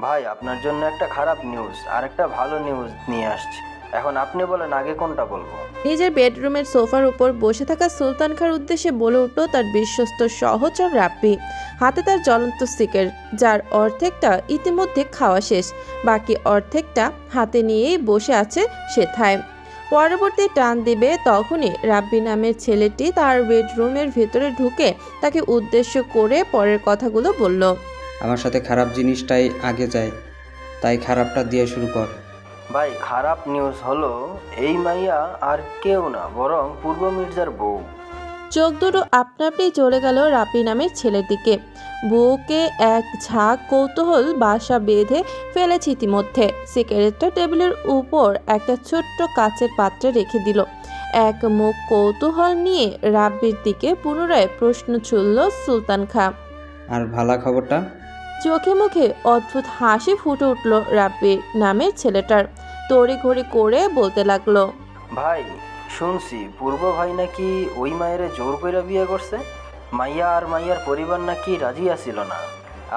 ভাই, আপনার জন্য একটা খারাপ নিউজ আর একটা ভালো নিউজ নিয়ে আসছি। এখন আপনি বলেন আগে কোনটা বলবো? নিজের বেডরুমের সোফার উপর বসে থাকা সুলতান খাঁর উদ্দেশ্যে বলে উঠল তার বিশ্বস্ত সহচর রাব্বি। হাতে তার জ্বলন্ত সিগারেট, যার অর্ধেকটা ইতিমধ্যে খাওয়া শেষ, বাকি অর্ধেকটা হাতে নিয়েই বসে আছে সেথায়। পরবর্তী টান দিবে তখনই রাব্বি নামের ছেলেটি তার বেডরুমের ভেতরে ঢুকে তাকে উদ্দেশ্য করে পরের কথাগুলো বলল। আমার সাথে খারাপ জিনিসটাই আগে যায়, তাই খারাপটা দিয়ে শুরু কর। ভাই, খারাপ নিউজ হলো এই মাইয়া আর কেউ না, বরং পূর্ব মির্জার বউ। চোখ দুটো আপনা আপনি চলে গেল রাব্বি নামের ছেলের দিকে। বউকে এক ঝাঁক কৌতূহল বাসা বেঁধে ফেলেছে ইতিমধ্যে। সিগারেটটা টেবিলের উপর একটা ছোট্ট কাচের পাত্রে রেখে দিল। এক মুখ কৌতূহল নিয়ে রাব্বির দিকে পুনরায় প্রশ্ন ছুড়ল সুলতান খাঁ। আর ভালা খবরটা? চোখে মুখে অদ্ভুত হাসি ফুটে উঠল রাব্বির নামের ছেলেটার। তড়িঘড়ি করে বলতে লাগলো। ভাই, শুনছি পূর্ব ভাই নাকি ওই মায়েরে জোর কইরা বিয়ে করছে। মাইয়া আর মাইয়ার পরিবার নাকি রাজি আসিল না।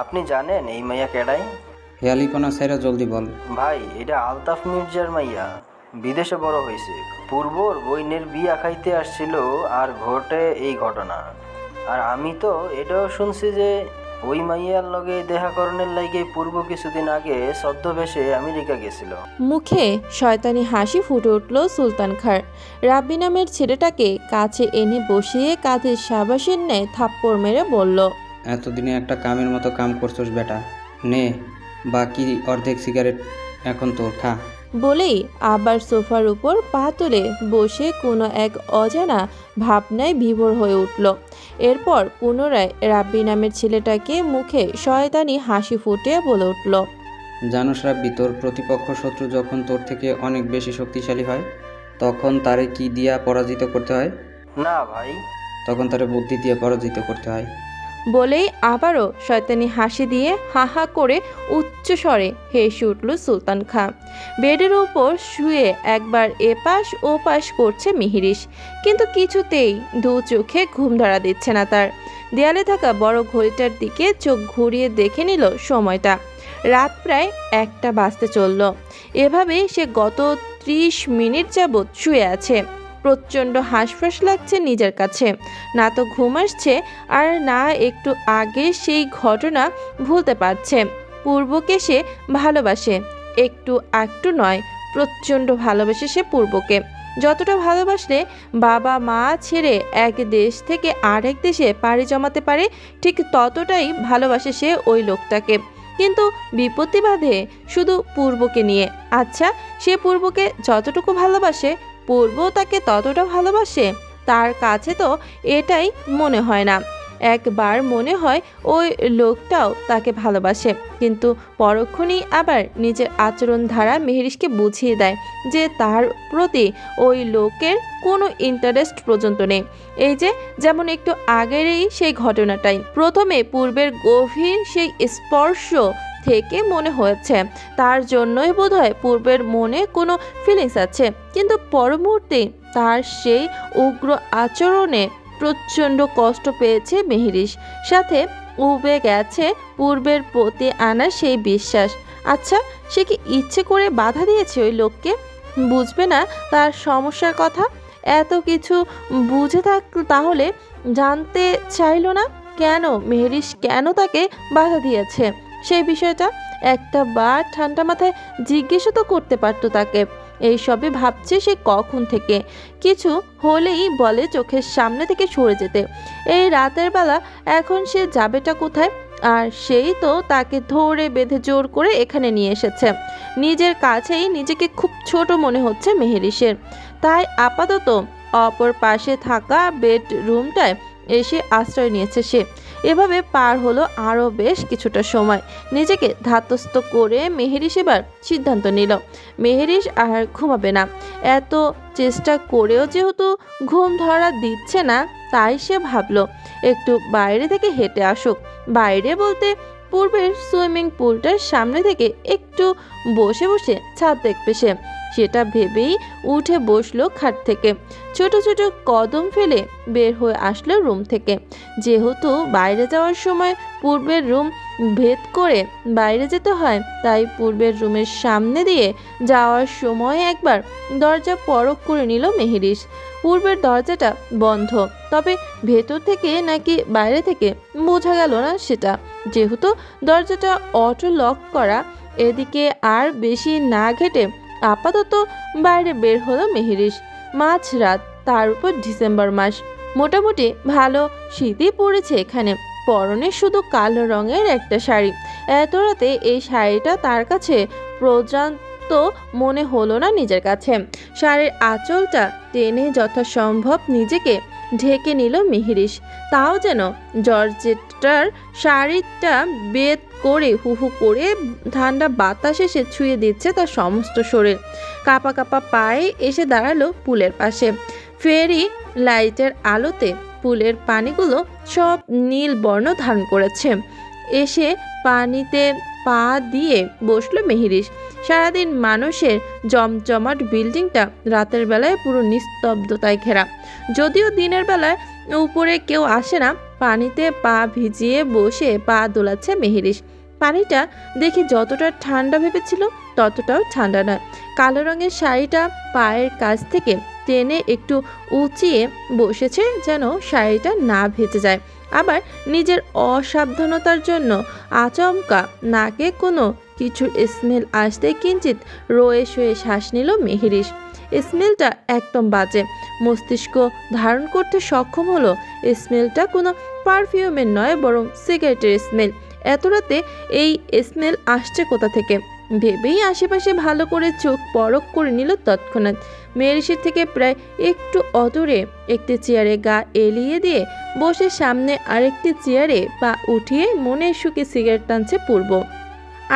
আপনি জানেন এই মাইয়া কেডাই? হেয়ালিপনা সাইরা জলদি বল। ভাই, এটা আলতাফ মির্জার মাইয়া। বিদেশে বড় হয়েছে। পূর্বর বইনের বিয়া খাইতে আসছিল আর ঘটে এই ঘটনা। আর আমি তো এটাও শুনছি যে ওই মাইয়ার লগে দেহাকরণের লাইগে পূর্ব কিছুদিন আগে ছদ্মবেশে আমেরিকা গেছিল। মুখে শয়তানি হাসি ফুটে উঠল সুলতান খাঁর। রাব্বি নামের ছেলেটাকে কাছে এনে বসিয়ে কাঁধে সাবাসের ন্যায় থাপ্পড় মেরে বলল। এতদিনে একটা কামের মতো কাম করছোস বেটা। নে, বাকি অর্ধেক সিগারেট এখন তোর, খা। বলেই আবার সোফার উপর পা তুলে বসে কোনো এক অজানা ভাবনায় বিভোর হয়ে উঠল। এরপর পুনরায় রাব্বি নামের ছেলেটাকে মুখে শয়তানি হাসি ফুটিয়ে বলে উঠল। জানোস রাব্বি, তোর প্রতিপক্ষ শত্রু যখন তোর থেকে অনেক বেশি শক্তিশালী হয়, তখন তারে কি দিয়া পরাজিত করতে হয়? না ভাই। তখন তারে বুদ্ধি দিয়ে পরাজিত করতে হয়। বলেই আবারও শয়তানি হাসি দিয়ে হা হা করে উচ্চ স্বরে হেসে উঠল সুলতান খাঁ। বেডের উপর শুয়ে একবার এপাশ ওপাশ করছে মিহিরিশ, কিন্তু কিছুতেই দু চোখে ঘুম ধরা দিচ্ছে না তার। দেয়ালে থাকা বড় ঘড়িটার দিকে চোখ ঘুরিয়ে দেখে নিল সময়টা। রাত প্রায় 1টা বাজতে চলল। এভাবেই সে গত 30 মিনিট যাবৎ শুয়ে আছে। প্রচণ্ড হাঁসফাঁস লাগছে নিজের কাছে। না তো ঘুম আসছে, আর না একটু আগে সেই ঘটনা ভুলতে পারছে। পূর্বকে সে ভালোবাসে, একটু একটু নয়, প্রচণ্ড ভালোবাসে সে পূর্বকে। যতটা ভালোবাসলে বাবা মা ছেড়ে এক দেশ থেকে আরেক দেশে পাড়ি জমাতে পারে, ঠিক ততটাই ভালোবাসে সে ওই লোকটাকে। কিন্তু বিপত্তি বাধে শুধু পূর্বকে নিয়ে। আচ্ছা, সে পূর্বকে যতটুকু ভালোবাসে, পূর্বও তাকে ততটা ভালোবাসে? তার কাছে তো এটাই মনে হয় না। একবার মনে হয় ওই লোকটাও তাকে ভালোবাসে, কিন্তু পরক্ষণেই আবার নিজের আচরণ ধারা মেহেরিশকে বুঝিয়ে দেয় যে তার প্রতি ওই লোকের কোনো ইন্টারেস্ট পর্যন্ত নেই। এই যে যেমন একটু আগেরই সেই ঘটনাটাই, প্রথমে পূর্বের গভীর সেই স্পর্শ থেকে মনে হয়েছে তার জন্যই বোধহয় পূর্বের মনে কোনো ফিলিংস আছে, কিন্তু পর মুহূর্তে তার সেই উগ্র আচরণে প্রচণ্ড কষ্ট পেয়েছে মেহেরিশ। সাথে উবে গেছে পূর্বের প্রতি আনা সেই বিশ্বাস। আচ্ছা, সে কি ইচ্ছে করে বাধা দিয়েছে ওই লোককে? বুঝবে না তার সমস্যার কথা? এত কিছু বুঝে তাহলে জানতে চাইলো না কেন মেহেরিশ কেন তাকে বাধা দিয়েছে? সেই বিষয়টা একটা বার ঠান্ডা মাথায় জিজ্ঞেসও তো করতে পারতো তাকে। এই সবই ভাবছে সে কখন থেকে। কিছু হলেই বলে চোখের সামনে থেকে সরে যেতে। এই রাতের বেলা এখন সে যাবেটা কোথায়? আর সেই তো তাকে ধরে বেঁধে জোর করে এখানে নিয়ে এসেছে। নিজের কাছেই নিজেকে খুব ছোট মনে হচ্ছে মেহেরিশের। তাই আপাতত অপর পাশে থাকা বেডরুমটায় এসে আশ্রয় নিয়েছে সে। এভাবে পার হলো আরও বেশ কিছুটা সময়। নিজেকে ধাতস্থ করে মেহেরিশ এবার সিদ্ধান্ত নিল মেহেরিশ আর ঘুমাবে না। এত চেষ্টা করেও যেহেতু ঘুম ধরা দিচ্ছে না, তাই সে ভাবলো একটু বাইরে থেকে হেঁটে আসুক। বাইরে বলতে পূর্বের সুইমিং পুলটার সামনে থেকে একটু বসে বসে ছাদ দেখবে সে। সেটা ভেবেই উঠে বসলো খাট থেকে। ছোট ছোট কদম ফেলে বের হয়ে আসলো রুম থেকে। যেহেতু বাইরে যাওয়ার সময় পূর্বের রুম ভেদ করে বাইরে যেতে হয়, তাই পূর্বের রুমের সামনে দিয়ে যাওয়ার সময় একবার দরজা পরখ করে নিল মেহেরিস। পূর্বের দরজাটা বন্ধ, তবে ভেতর থেকে নাকি বাইরে থেকে বোঝা গেল না সেটা, যেহেতু দরজাটা অটো লক করা। এদিকে আর বেশি না ঘেটে আপাতত বাইরে বের হলো মেহেরিস। মাঝরাত, তার উপর ডিসেম্বর মাস, মোটামুটি ভালো শীতই পড়েছে এখানে। পরনে শুধু কালো রঙের একটা শাড়ি। এত রাতে এই শাড়িটা তার কাছে পর্যন্ত মনে হলো না নিজের কাছে। শাড়ির আঁচলটা টেনে যথাসম্ভব নিজেকে ঢেকে নিল মেহেরিস। তাও যেন জর্জেটার শাড়িটা বেদ করে হু হু করে ঠান্ডা বাতাস এসে ছুঁয়ে দিচ্ছে তার সমস্ত শরীর। কাপা কাপা পায়ে এসে দাঁড়ালো পুলের পাশে। ফেরি লাইটের আলোতে পুলের পানিগুলো সব নীল বর্ণ ধারণ করেছে। এসে পানিতে পা দিয়ে বসলো মেহেরিস। সারাদিন মানুষের জমজমাট বিল্ডিংটা রাতের বেলায় পুরো নিস্তব্ধতায় ঘেরা। যদিও দিনের বেলায় উপরে কেউ আসে না। পানিতে পা ভিজিয়ে বসে পা দোলাচ্ছে মেহেরিস। পানিটা দেখে যতটা ঠান্ডা ভেবেছিল ততটাও ঠান্ডা নয়। কালো রঙের শাড়িটা পায়ের কাছ থেকে টেনে একটু উঁচিয়ে বসেছে যেন শাড়িটা না ভেজে যায়। আবার নিজের অসাবধানতার জন্য আচমকা নাকে কোনো কিছুর স্মেল আসতে কিঞ্চিত রয়ে শয়ে শ্বাস নিল মেহেরিস। স্মেলটা একদম বাজে। মস্তিষ্ক ধারণ করতে সক্ষম হলো স্মেলটা কোনো পারফিউমের নয়, বরং সিগারেটের স্মেল। এত রাতে এই স্মেল আসছে কোথা থেকে ভেবেই আশেপাশে ভালো করে চোখ পরখ করে নিল তৎক্ষণাৎ। মেহেরিসের থেকে প্রায় একটু অদূরে একটি চেয়ারে গা এলিয়ে দিয়ে বসে সামনে আরেকটি চেয়ারে পা উঠিয়ে মনের সুখে সিগারেট টানছে পূর্ব।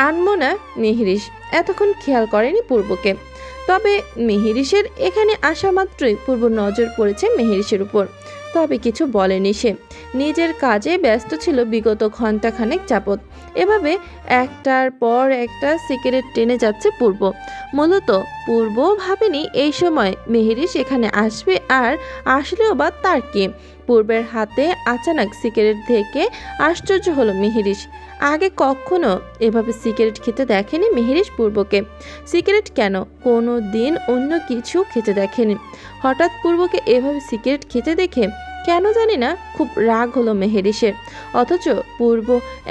আনমনা মেহেরিস এতক্ষণ খেয়াল করেনি পূর্বকে। তবে মেহেরিসের এখানে আসা মাত্রই পূর্ব নজর পড়েছে মেহেরিসের উপর। তবে কিছু বলেনি সে। নিজের কাজে ব্যস্ত ছিল বিগত ঘণ্টাখানেক যাবৎ। এভাবে একটার পর একটা সিগারেট টেনে যাচ্ছে পূর্ব। মূলত পূর্ব ভাবেনি এই সময় মেহেরিস এখানে আসবে, আর আসলেও বা তার কি। পূর্বের হাতে আচানক সিগারেট দেখে আশ্চর্য হলো মেহেরিস। আগে কখনো এভাবে সিগারেট খেতে দেখেনি মেহেরিস পূর্বকে। সিগারেট কেন, কোনো দিন অন্য কিছু খেতে দেখেনি। হঠাৎ পূর্বকে এভাবে সিগারেট খেতে দেখে কেন জানি না খুব রাগ হলো মেহেরিসের। অথচ পূর্ব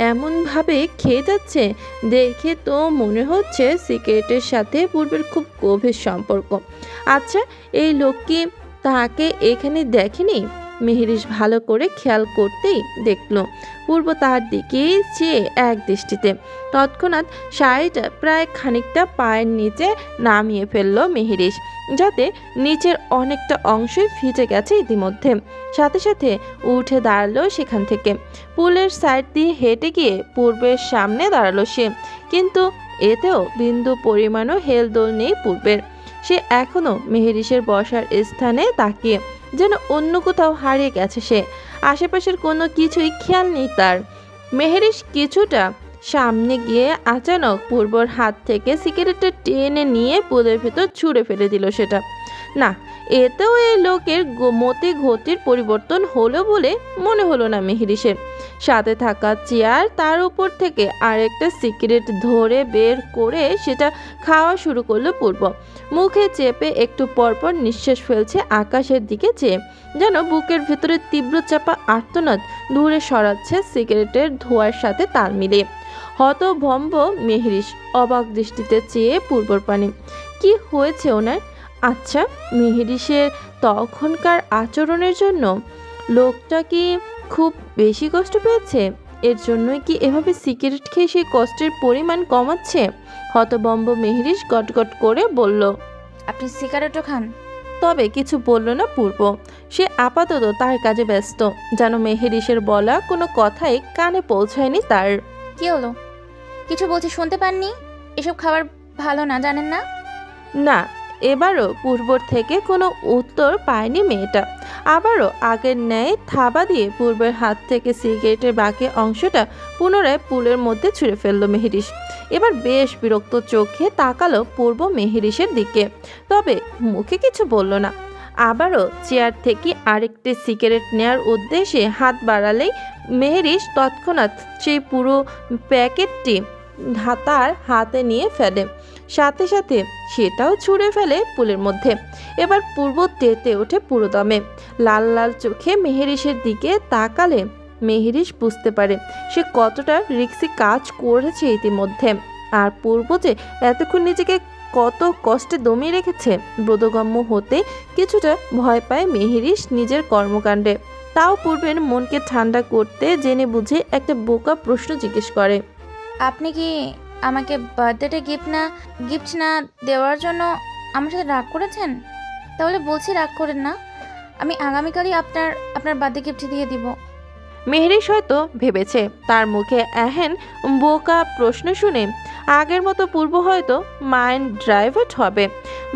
এমনভাবে খেয়ে যাচ্ছে দেখে তো মনে হচ্ছে সিগারেটের সাথে পূর্বের খুব গভীর সম্পর্ক। আচ্ছা, এই লোক কি তাকে এখানে দেখেনি? মেহেরিস ভালো করে খেয়াল করতেই দেখল পূর্ব তার দিকেই চেয়ে এক দৃষ্টিতে। তৎক্ষণাৎ শাড়িটা প্রায় খানিকটা পায়ের নিচে নামিয়ে ফেলল মেহেরিস, যাতে নিচের অনেকটা অংশই ভিজে গেছে ইতিমধ্যে। সাথে সাথে উঠে দাঁড়ালো সেখান থেকে। পুলের সাইড দিয়ে হেঁটে গিয়ে পূর্বের সামনে দাঁড়ালো সে। কিন্তু এতেও বিন্দু পরিমাণও হেলদোল নেই পূর্বের। সে এখনো মেহেরিসের বসার স্থানে তাকিয়ে, যেন অন্য কোথাও হারিয়ে গেছে সে। আশেপাশের কোনো কিছুই খেয়াল নেই তার। মেহেরিস কিছুটা সামনে গিয়ে আচানক পূর্বর হাত থেকে সিগারেটটা টেনে নিয়ে পুলের ভেতর ছুঁড়ে ফেলে দিল সেটা। না, এতেও এই লোকের মতি গতির পরিবর্তন হলো বলে মনে হলো না মেহেরিসের। সাথে থাকা চেয়ার তার উপর থেকে আরেকটা সিগারেট ধরে বের করে সেটা খাওয়া শুরু করলো পূর্ব। মুখে চেপে একটু পরপর নিঃশ্বাস ফেলছে আকাশের দিকে চেয়ে, যেন বুকের ভেতরে তীব্র চাপা আর্তনাদ দূরে সরাচ্ছে সিগারেটের ধোঁয়ার সাথে তাল মিলিয়ে। হতভম্ব মেহেরিস অবাক দৃষ্টিতে চেয়ে পূর্বর পানে। কি হয়েছে ওনার? আচ্ছা, মেহেরিসের তখনকার আচরণের জন্য লোকটা কি খুব বেশি কষ্ট পেয়েছে? এর জন্যই কি এভাবে সিগারেট খেয়ে সেই কষ্টের পরিমাণ কমাচ্ছে? হতভম্ব মেহেরিস গটগট করে বলল, আপনি সিগারেটও খান? তবে কিছু বলল না পূর্ব। সে আপাতত তার কাজে ব্যস্ত, যেন মেহেরিসের বলা কোনো কথাই কানে পৌঁছায়নি তার। কি হলো? কিছু বলছি শুনতে পাননি? এসব খাবার ভালো না, জানেন না? না, এবারও পূর্বর থেকে কোনো উত্তর পায়নি মেয়েটা। আবারও আগের ন্যায় থাবা দিয়ে পূর্বের হাত থেকে সিগারেটের বাকি অংশটা পুনরায় পুলের মধ্যে ছুঁড়ে ফেলল মেহেরিস। এবার বেশ বিরক্ত চোখে তাকালো পূর্ব মেহেরিসের দিকে, তবে মুখে কিছু বলল না। আবারও চেয়ার থেকে আরেকটি সিগারেট নেয়ার উদ্দেশ্যে হাত বাড়ালেই মেহেরিশ তৎক্ষণাৎ সেই পুরো প্যাকেটটি তার হাতে নিয়ে ফেলে, সাথে সাথে সেটাও ছুঁড়ে ফেলে পুলের মধ্যে। এবার পূর্ব তেতে ওঠে পুরো দমে। লাল লাল চোখে মেহেরিশের দিকে তাকালে মেহেরিশ বুঝতে পারে সে কতটা রিক্সি কাজ করেছে ইতিমধ্যে। আর পূর্ব যে এতক্ষণ নিজেকে কত কষ্টে দমিয়ে রেখেছে বোধগম্য হতে কিছুটা ভয় পায় মেহেরিশ নিজের কর্মকাণ্ডে। তাও পূর্বের মনকে ঠান্ডা করতে জেনে বুঝে একটা বোকা প্রশ্ন জিজ্ঞেস করে, আপনি কি আমাকে বার্থডে গিফট না দেওয়ার জন্য আমার সাথে রাগ করেছেন? তাহলে বলছি রাগ করেন না, আমি আগামীকালই আপনার বার্থডে গিফট দিয়ে দিব। মেহেরিশ হয়তো ভেবেছে তার মুখে এহেন বোকা প্রশ্ন শুনে আগের মতো পূর্ব হয়তো মাইন্ড ড্রাইভার্ট হবে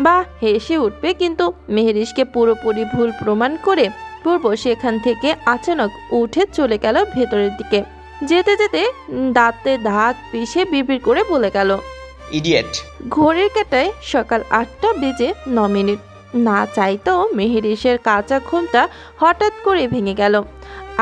বা হেসে উঠবে, কিন্তু মেহেরিশকে পুরোপুরি ভুল প্রমাণ করে পূর্ব সেখান থেকে আচানক উঠে চলে গেল ভেতরের দিকে। যেতে যেতে দাঁতে দাঁত পিষে বিড়বিড় করে বলে গেল, ইডিয়েট। ঘড়ির কাঁটায় সকাল 8:09। না চাইতেও মেহেরিশের কাঁচা ঘুমটা হঠাৎ করে ভেঙে গেল।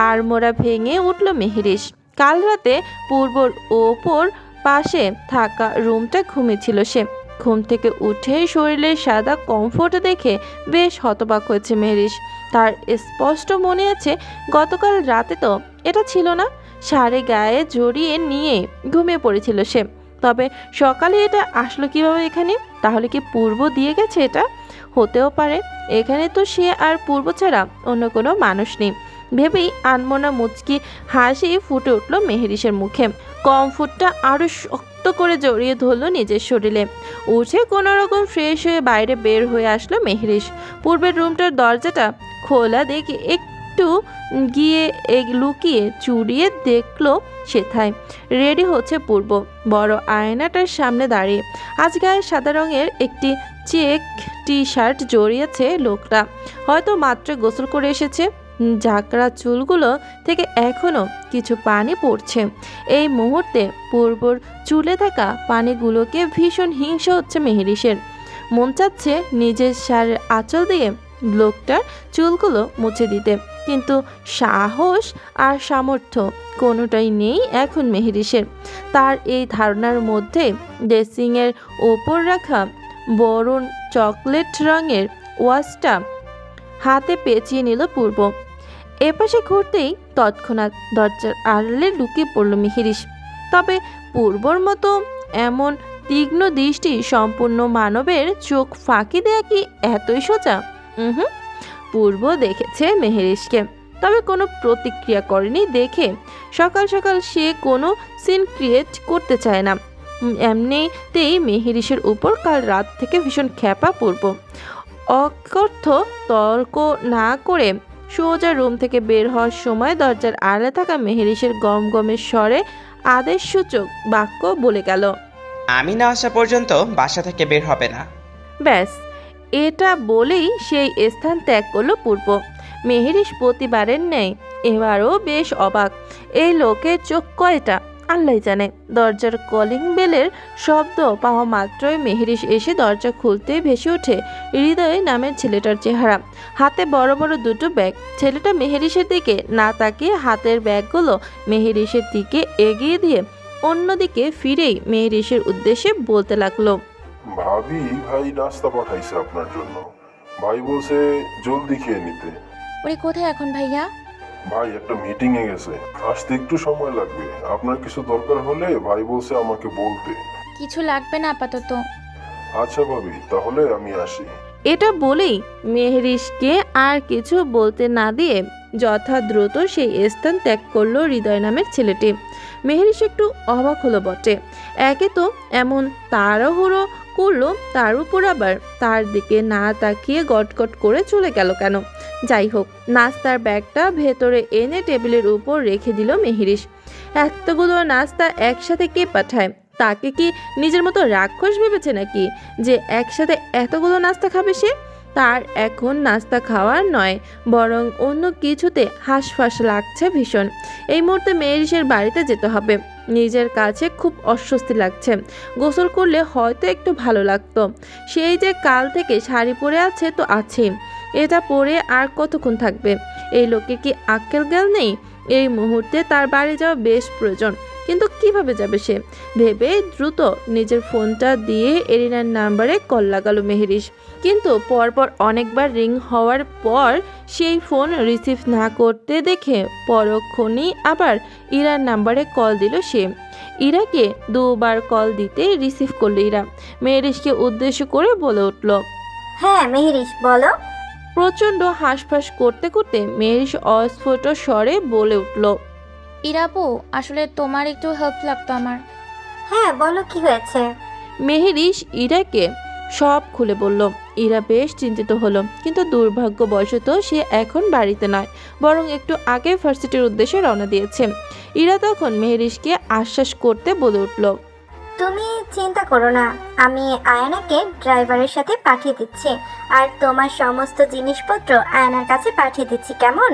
আর মোড়া ভেঙে উঠল মেহেরিশ। কাল রাতে পূর্বর ওপর পাশে থাকা রুমটা ঘুমিয়েছিল সে। ঘুম থেকে উঠে শরীরের সাদা কমফোর্ট দেখে বেশ হতবাক হয়েছে মেহেরিশ। তার স্পষ্ট মনে আছে গতকাল রাতে তো এটা ছিল না। সারে গায়ে জড়িয়ে নিয়ে ঘুমিয়ে পড়েছিল সে। তবে সকালে এটা আসলো কিভাবে এখানে? তাহলে কি পূর্ব দিয়ে গেছে? এটা হতেও পারে। এখানে তো সে আর পূর্ব ছাড়া অন্য কোনো মানুষ নেই ভেবেই আনমনা মুচকি হাসি ফুটে উঠল মেহেরিশের মুখে। কমফোর্টটা আরো শক্ত করে জড়িয়ে ধরল নিজের শরীরে। উঠে কোনো রকম ফ্রেশ হয়ে বাইরে বের হয়ে আসলো মেহেরিশ। পূর্বের রুমটার দরজাটা খোলা দেখে একটু গিয়ে লুকিয়ে চুরিয়ে দেখলো সেথায় রেডি হচ্ছে পূর্ব বড় আয়নাটার সামনে দাঁড়িয়ে। আজ গায়ে সাদা রঙের একটি চেক টি শার্ট জড়িয়েছে লোকটা। হয়তো মাত্র গোসল করে এসেছে। ঝাঁকড়া চুলগুলো থেকে এখনো কিছু পানি পড়ছে। এই মুহূর্তে পূর্বর চুলে থাকা পানিগুলোকে ভীষণ হিংসা হচ্ছে মেহেরিশের। মন চাচ্ছে নিজের শাড়ির আঁচল দিয়ে লোকটার চুলগুলো মুছে দিতে, কিন্তু সাহস আর সামর্থ্য কোনোটাই নেই এখন মেহেরিশের। তার এই ধারণার মধ্যে ড্রেসিংয়ের ওপর রাখা বরুণ চকলেট রঙের ওয়াচটা হাতে পেঁচিয়ে নিল পূর্ব। এপাশে ঘুরতেই তৎক্ষণাৎ দরজার আড়ালে লুকিয়ে পড়ল মেহেরিশ। তবে পূর্বর মতো এমন তীক্ষ্ণ দৃষ্টি সম্পূর্ণ মানবের চোখ ফাঁকি দেয়া কি এতই সোজা? পূর্ব দেখেছে মেহেরিশকে, তবে কোনো প্রতিক্রিয়া করেনি দেখে সকাল সকাল সে কোনো সিন ক্রিয়েট করতে চায় না। এমনিতেই মেহেরিশের উপর কাল রাত থেকে ভীষণ ক্ষেপা পূর্ব। অকথ্য তর্ক না করে সোজা রুম থেকে বের হওয়ার সময় দরজার আড়ালে থাকা মেহেরিশের গমগমের স্বরে আদেশসূচক বাক্য বলে গেল, আমি না আসা পর্যন্ত বাসা থেকে বের হবে না। ব্যাস এটা বলেই সেই স্থান ত্যাগ করলো পূর্ব। মেহেরিশ প্রতিবারের ন্যায় এবারও বেশ অবাক। এই লোকের চোখ কয়টা আল্লাহ জানে। দরজার কলিং বেলের শব্দ পাওয়া মাত্রই মেহেরিশ এসে দরজা খুলতেই ভেসে ওঠে হৃদয় নামের ছেলেটার চেহারা। হাতে বড় বড় দুটো ব্যাগ। ছেলেটা মেহেরিশের দিকে না তাকিয়ে হাতের ব্যাগগুলো মেহেরিশের দিকে এগিয়ে দিয়ে অন্যদিকে ফিরেই মেহেরিশের উদ্দেশ্যে বলতে লাগলো, ভাবি ভাই নাস্তা পাঠাইছে আপনার জন্য। ভাই বলছে জলদি খেয়ে নিতে। ওরে কোথায় এখন ভাইয়া? ভাই একটা মিটিং এ গেছে, আসতে একটু সময় লাগবে। আপনার কিছু দরকার হলে ভাই বলছে আমাকে বলতে। কিছু লাগবে না আপাতত। আচ্ছা ভাবি, তাহলে আমি আসি। এটা বলেই মেহেরিশকে আর কিছু বলতে না দিয়ে যথাদ্রুত সেই স্থান ত্যাগ করলো হৃদয় নামের ছেলেটি। মেহেরিশ একটু অবাক হলো বটে। একে তো এমন তাড়াহুড়ো করলো, তার উপর আবার তার দিকে না তাকিয়ে গটগট করে চলে গেল কেন? যাই হোক, নাস্তার ব্যাগটা ভেতরে এনে টেবিলের উপর রেখে দিল মেহেরিশ। এতগুলো নাস্তা একসাথে কে পাঠায়? তাকে কি নিজের মতো রাক্ষস ভেবেছে নাকি যে একসাথে এতগুলো নাস্তা খাবে সে? তার এখন নাস্তা খাওয়ার নয়, বরং অন্য কিছুতে হাঁসফাঁস লাগছে ভীষণ। এই মুহূর্তে মেহেরিশের বাড়িতে যেতে হবে। নিজের কাছে খুব অস্বস্তি লাগছে। গোসল করলে হয়তো একটু ভালো লাগতো। সেই যে কাল থেকে শাড়ি পরে আছে তো আছেই, এটা পরে আর কতক্ষণ থাকবে? এই লোকের কি আক্কেল জ্ঞান নেই? এই মুহূর্তে তার বাড়ি যাওয়া বেশ প্রয়োজন, কিন্তু কিভাবে যাবে সে ভেবে দ্রুত নিজের ফোনটা দিয়ে এরিনার নাম্বারে কল লাগালো মেহেরিশ। কিন্তু পরপর অনেকবার রিং হওয়ার পর সেই ফোন রিসিভ না করতে দেখে পরক্ষণেই আবার ইরার নাম্বারে কল দিল সে। ইরাকে দুবার কল দিতে রিসিভ করলো ইরা। মেহেরিশকে উদ্দেশ্য করে বলে উঠল। হ্যাঁ মেহেরিশ, বলো। প্রচণ্ড হাঁসফাঁস করতে করতে মেহেরিশ অস্ফুট স্বরে বলে উঠল। ইরাপু, আসলে তোমার একটু হেল্প লাগতো আমার। হ্যাঁ বলো, কি হয়েছে? মেহেরিশ ইরাকে সব খুলে বলল। ইরা বেশ চিন্তিত হলো, কিন্তু দুর্ভাগ্যবশত সে এখন বাড়িতে নয়, বরং একটু আগে ভার্সিটির উদ্দেশ্যে রওনা দিয়েছে। ইরা তখন মেহেরিশকে আশ্বাস করতে বলে উঠল। তুমি চিন্তা করো না, আমি আয়নাকে ড্রাইভারের সাথে পাঠিয়ে দিচ্ছি, আর তোমার সমস্ত জিনিসপত্র আয়নার কাছে পাঠিয়ে দিচ্ছি, কেমন?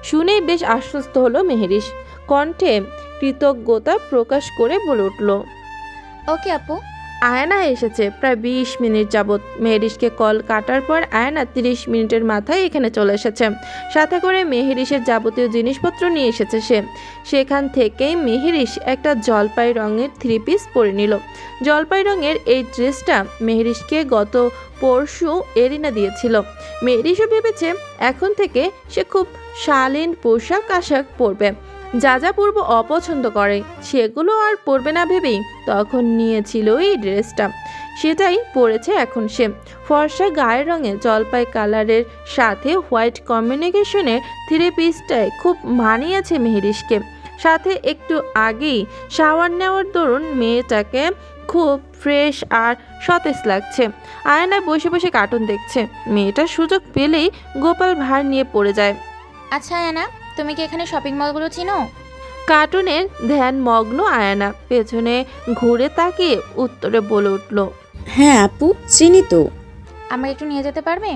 শুনেই বেশ আশ্বস্ত হলো মেহেরিশ। কণ্ঠে কৃতজ্ঞতা প্রকাশ করে বলে উঠল। ওকে আপু। আয়না এসেছে প্রায় 20 মিনিট যাবৎ। মেহেরিশকে কল কাটার পর আয়না 30 মিনিটের মাথায় এখানে চলে এসেছে। সাথে করে মেহেরিশের যাবতীয় জিনিসপত্র নিয়ে এসেছে সে। সেখান থেকেই মেহেরিশ একটা জলপাই রঙের 3 পিস পরে নিল। জলপাই রঙের এই ড্রেসটা মেহেরিশকে গত পরশু এরিনা দিয়েছিল। মেহেরিশও ভেবেছে এখন থেকে সে খুব শালীন পোশাক আশাক পরবে। যা যা পূর্ব অপছন্দ করে সেগুলো আর পরবে না ভেবেই তখন নিয়েছিল এই ড্রেসটা। সেটাই পরেছে এখন সে। ফর্সা গায়ের রঙে জলপাই কালারের সাথে হোয়াইট কম্বিনেশনের 3 পিসটায় খুব মানিয়েছে মেহেরিশকে। সাথে একটু আগেই শাওয়ার নেওয়ার দরুন মেয়েটাকে খুব ফ্রেশ আর সতেজ লাগছে। আয়নায় বসে বসে কার্টুন দেখছে। মেয়েটার সুযোগ পেলেই গোপাল ভাঁড় নিয়ে পড়ে যায়। আচ্ছা আয়না, তুমি কি এখানে শপিং মলগুলো চিনো? কার্টুনের ধ্যান মগ্ন আয়না পেছনে ঘুরে তাকিয়ে উত্তরে বলে উঠল। হ্যাঁ আপু, চিনি তো। আমাকে একটু নিয়ে যেতে পারবে?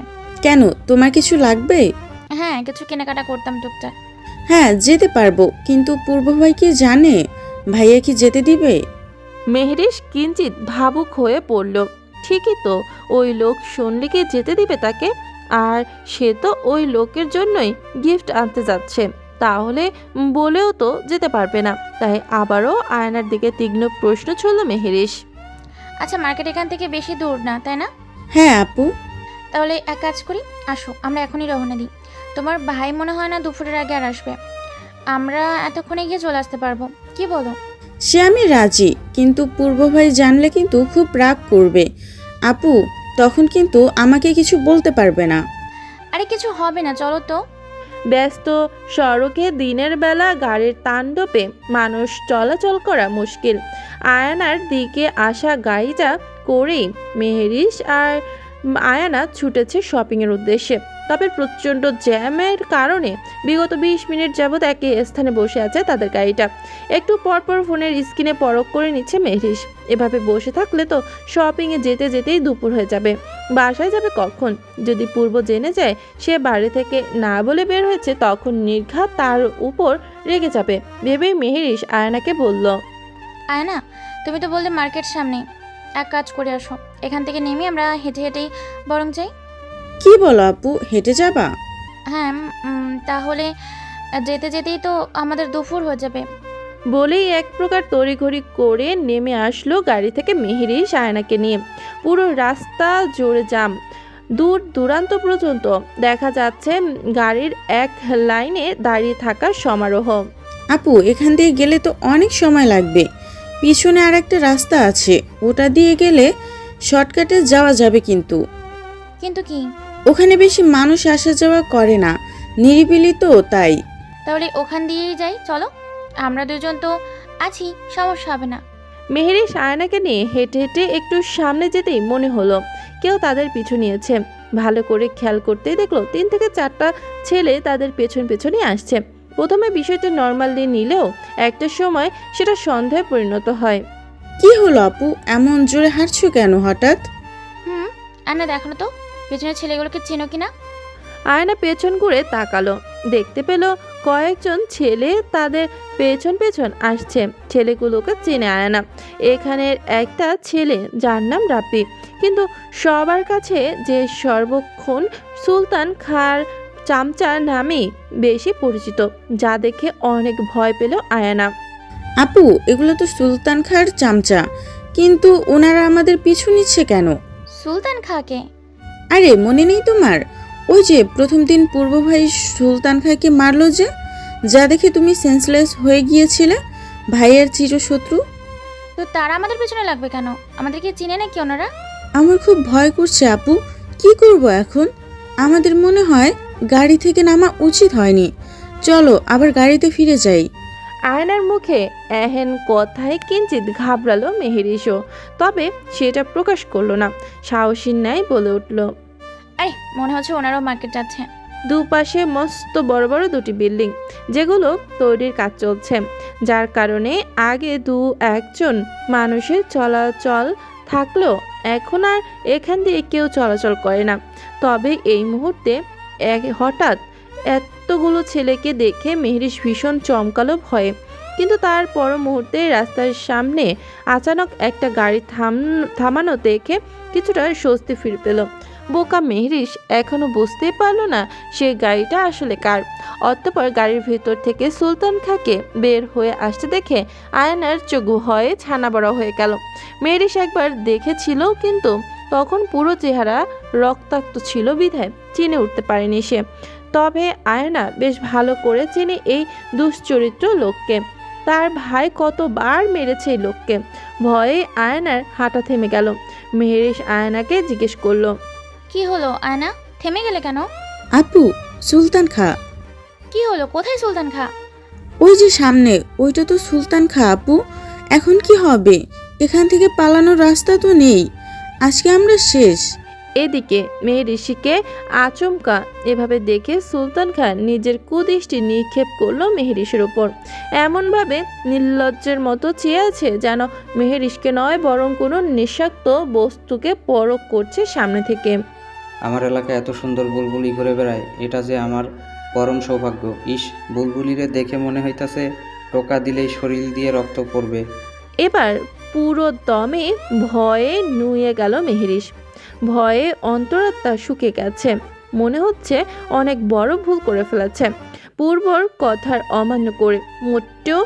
কেন, তোমার কিছু লাগবে? হ্যাঁ, কিছু কেনাকাটা করতাম টুকটাক। হ্যাঁ যেতে পারবো, কিন্তু পূর্ব ভাই কি জানে? ভাইয়া কি যেতে দিবে? মেহেরিশ কিঞ্চিত ভাবুক হয়ে পড়ল। ঠিকই তো, ওই লোক শুনলে কি যেতে দিবে তাকে? আর সে তো ওই লোকের জন্যই গিফট আনতে যাচ্ছে, তাহলে বলেও তো যেতে পারবে না। তাই আবারও আয়নার দিকে তীক্ষ্ণ প্রশ্ন ছুড়ল মেহেরিশ। আচ্ছা, মার্কেট এখান থেকে বেশি দূর না, তাই না? হ্যাঁ আপু। তাহলে এক কাজ করি, আসো আমরা এখনই রওনা দিই। তোমার ভাই মনে হয় না দুপুরের আগে আর আসবে। আমরা এতক্ষণে গিয়ে চলে আসতে পারবো, কি বলো? সে আমি রাজি, কিন্তু পূর্ব ভাই জানলে কিন্তু খুব রাগ করবে আপু, তখন কিন্তু আমাকে কিছু বলতে পারবে না। আরে কিছু হবে না, চলো তো। ব্যস্ত সড়কে দিনের বেলা গাড়ির তাণ্ডবে মানুষ চলাচল করা মুশকিল। আয়ানার দিকে আসা গাড়িটা করেই মেহেরিশ আর আয়ানা ছুটেছে শপিংয়ের উদ্দেশ্যে। তবে প্রচণ্ড জ্যামের কারণে বিগত 20 মিনিট যাবৎ একই স্থানে বসে আছে তাদের গাড়িটা। একটু পরপর ফোনের স্ক্রিনে পরখ করে নিচ্ছে মেহেরিশ। এভাবে বসে থাকলে তো শপিংয়ে যেতে যেতেই দুপুর হয়ে যাবে। বাসায় যাবে কখন? যদি পূর্ব জেনে যায় সে বাড়ি থেকে না বলে বের হয়েছে, তখন নির্ঘাত তার উপর রেগে যাবে ভেবেই মেহেরিশ আয়নাকে বলল। আয়না, তুমি তো বললে মার্কেট সামনে, এক কাজ করে আসো, এখান থেকে নেমে আমরা হেঁটে হেঁটেই বরং যাই। কি বলো আপু, হেঁটে যাবা? হ্যাঁ, তাহলে যেতে যেতেই তো আমাদের দুপুর হয়ে যাবে। বলেই এক প্রকার তড়িঘড়ি করে নেমে আসলো গাড়ি থেকে মেহেরিশ আয়নাকে নিয়ে। পুরো রাস্তা জুড়ে জাম, দূর দূরান্ত পর্যন্ত দেখা যাচ্ছে গাড়ির এক লাইনে দাঁড়িয়ে থাকার সমারোহ। আপু এখান দিয়ে গেলে তো অনেক সময় লাগবে, পিছনে আর একটা রাস্তা আছে, ওটা দিয়ে গেলে শর্টকাটে যাওয়া যাবে। কিন্তু কি? ওখানে বেশি মানুষ আসা যাওয়া করে না, নিরিবিলি তো, তাই। তাহলে ওখান দিয়েই যাই, চলো। আমরা দুজন তো আছি, সমস্যা হবে না। মেহেরিশ আয়নাকে নিয়ে হেঁটে হেঁটে একটু সামনে যেতেই মনে হলো কেউ তাদের পিছু নিয়েছে। ভালো করে খেয়াল করতেই দেখলো 3 থেকে 4টা ছেলে তাদের পেছন পেছনই আসছে। প্রথমে বিষয়টি নর্মালি নিলেও একটা সময় সেটা সন্দেহে পরিণত হয়। কি হলো আপু, এমন জোরে হাঁটছো কেন হঠাৎ? আয়না দেখো তো পেছনের ছেলেগুলোকে চেনো কিনা। আয়না পেছন ঘুরে তাকালো, দেখতে পেল কয়েকজন ছেলে তাদের পেছন পেছন আসছে। ছেলেগুলোকে চেনে আয়না। এখানের একটা ছেলে যার নাম রাপি, কিন্তু সবার কাছে যে সর্বক্ষণ সুলতান খাঁর চামচা নামে বেশি পরিচিত, যা দেখে অনেক ভয় পেল আয়ানা। আপু, এগুলো তো সুলতান খাঁর চামচা, কিন্তু ওনারা আমাদের পিছু নিচ্ছে কেন? সুলতান খাকে? আরে মনে নেই তোমার? ওই যে প্রথম দিন পূর্ব ভাই সুলতান খাঁকে মারলো, যে যা দেখে তুমি সেন্সলেস হয়ে গিয়েছিলে, ভাইয়ের চিরশত্রু। তো তারা আমাদের পেছনে লাগবে কেন? আমাদেরকে চিনে নাকি ওনারা? আমার খুব ভয় করছে আপু, কি করব এখন? আমাদের মনে হয় গাড়ি থেকে নামা উচিত হয়নি। চলো আবার গাড়িতে ফিরে যাই। আয়নার মুখে এহেন কথায় কিঞ্চিত ঘাবড়ালো মেহেরিশও, তবে সেটা প্রকাশ করলো না। সাহসীর ন্যায় বলে উঠল, আরে মনে হচ্ছে ওনারাও মার্কেট যাচ্ছে। দুপাশে মস্ত বড় বড় দুটি বিল্ডিং, যেগুলো তৈরির কাজ চলছে, যার কারণে আগে একজন মানুষের চলাচল থাকলেও এখন আর এখান দিয়ে কেউ চলাচল করে না। তবে এই মুহূর্তে হঠাৎ এতগুলো ছেলেকে দেখে মেহরিশ ভীষণ চমকালো ভয়ে। কিন্তু তার পর মুহূর্তে রাস্তার সামনে আচানক একটা গাড়ি থামানো দেখে কিছুটা স্বস্তি ফিরে পেল। বোকা মেহরিশ এখনো বুঝতেই পারলো না সে গাড়িটা আসলে কার। অতঃপর গাড়ির ভেতর থেকে সুলতান খাঁকে বের হয়ে আসতে দেখে আয়নার চোখ ভয়ে ছানা বড়া হয়ে গেল। মেহরিশ একবার দেখেছিল, কিন্তু তখন পুরো চেহারা রক্তাক্ত ছিল বিধায় চিনে উঠতে পারেনি সে। তবে আয়না বেশ ভালো করে চেনে এই দুশ্চরিত্র লোককে। তার ভাই কতবার মেরেছে এই লোককে। ভয়ে আয়নার হাঁটা থেমে গেল। মেহরিশ আয়নাকে জিজ্ঞেস করলো, কি হলো আয়না, থেমে গেলে কেন? আপু, সুলতান খাঁ। কি হলো? কোথায় সুলতান খা? ওই যে সামনে, ওইটা তো সুলতান খাঁ আপু। এখন কি হবে? এখান থেকে পালানোর রাস্তা তো নেই। আজকে আমরা শেষ। এদিকে মেহরিশিকে আচমকা এভাবে দেখে সুলতান খান নিজের কুদৃষ্টি নিক্ষেপ করলো মেহরিশের ওপর। এমনভাবে নির্লজ্জের মতো চেয়ে আছে যেন মেহরিশকে নয়, বরং কোনো নিঃস্বার্থ বস্তুকে পরখ করছে সামনে থেকে। আমার এলাকায় এত সুন্দর বুলবুলি ঘুরে বেড়ায়, এটা যে আমার পরম সৌভাগ্য। ইস, বুলবুলিরে দেখে মনে হইতাছে টোকা দিলেই শরীর দিয়ে রক্ত পড়বে। এবার পুরো দমে ভয়ে নুয়ে গেল মেহরিশ। ভয়ে অন্তরাত্মা শুকে গেছে। মনে হচ্ছে অনেক বড় ভুল করে ফেলেছে। পূর্বর কথার অমান্য করে মোটেও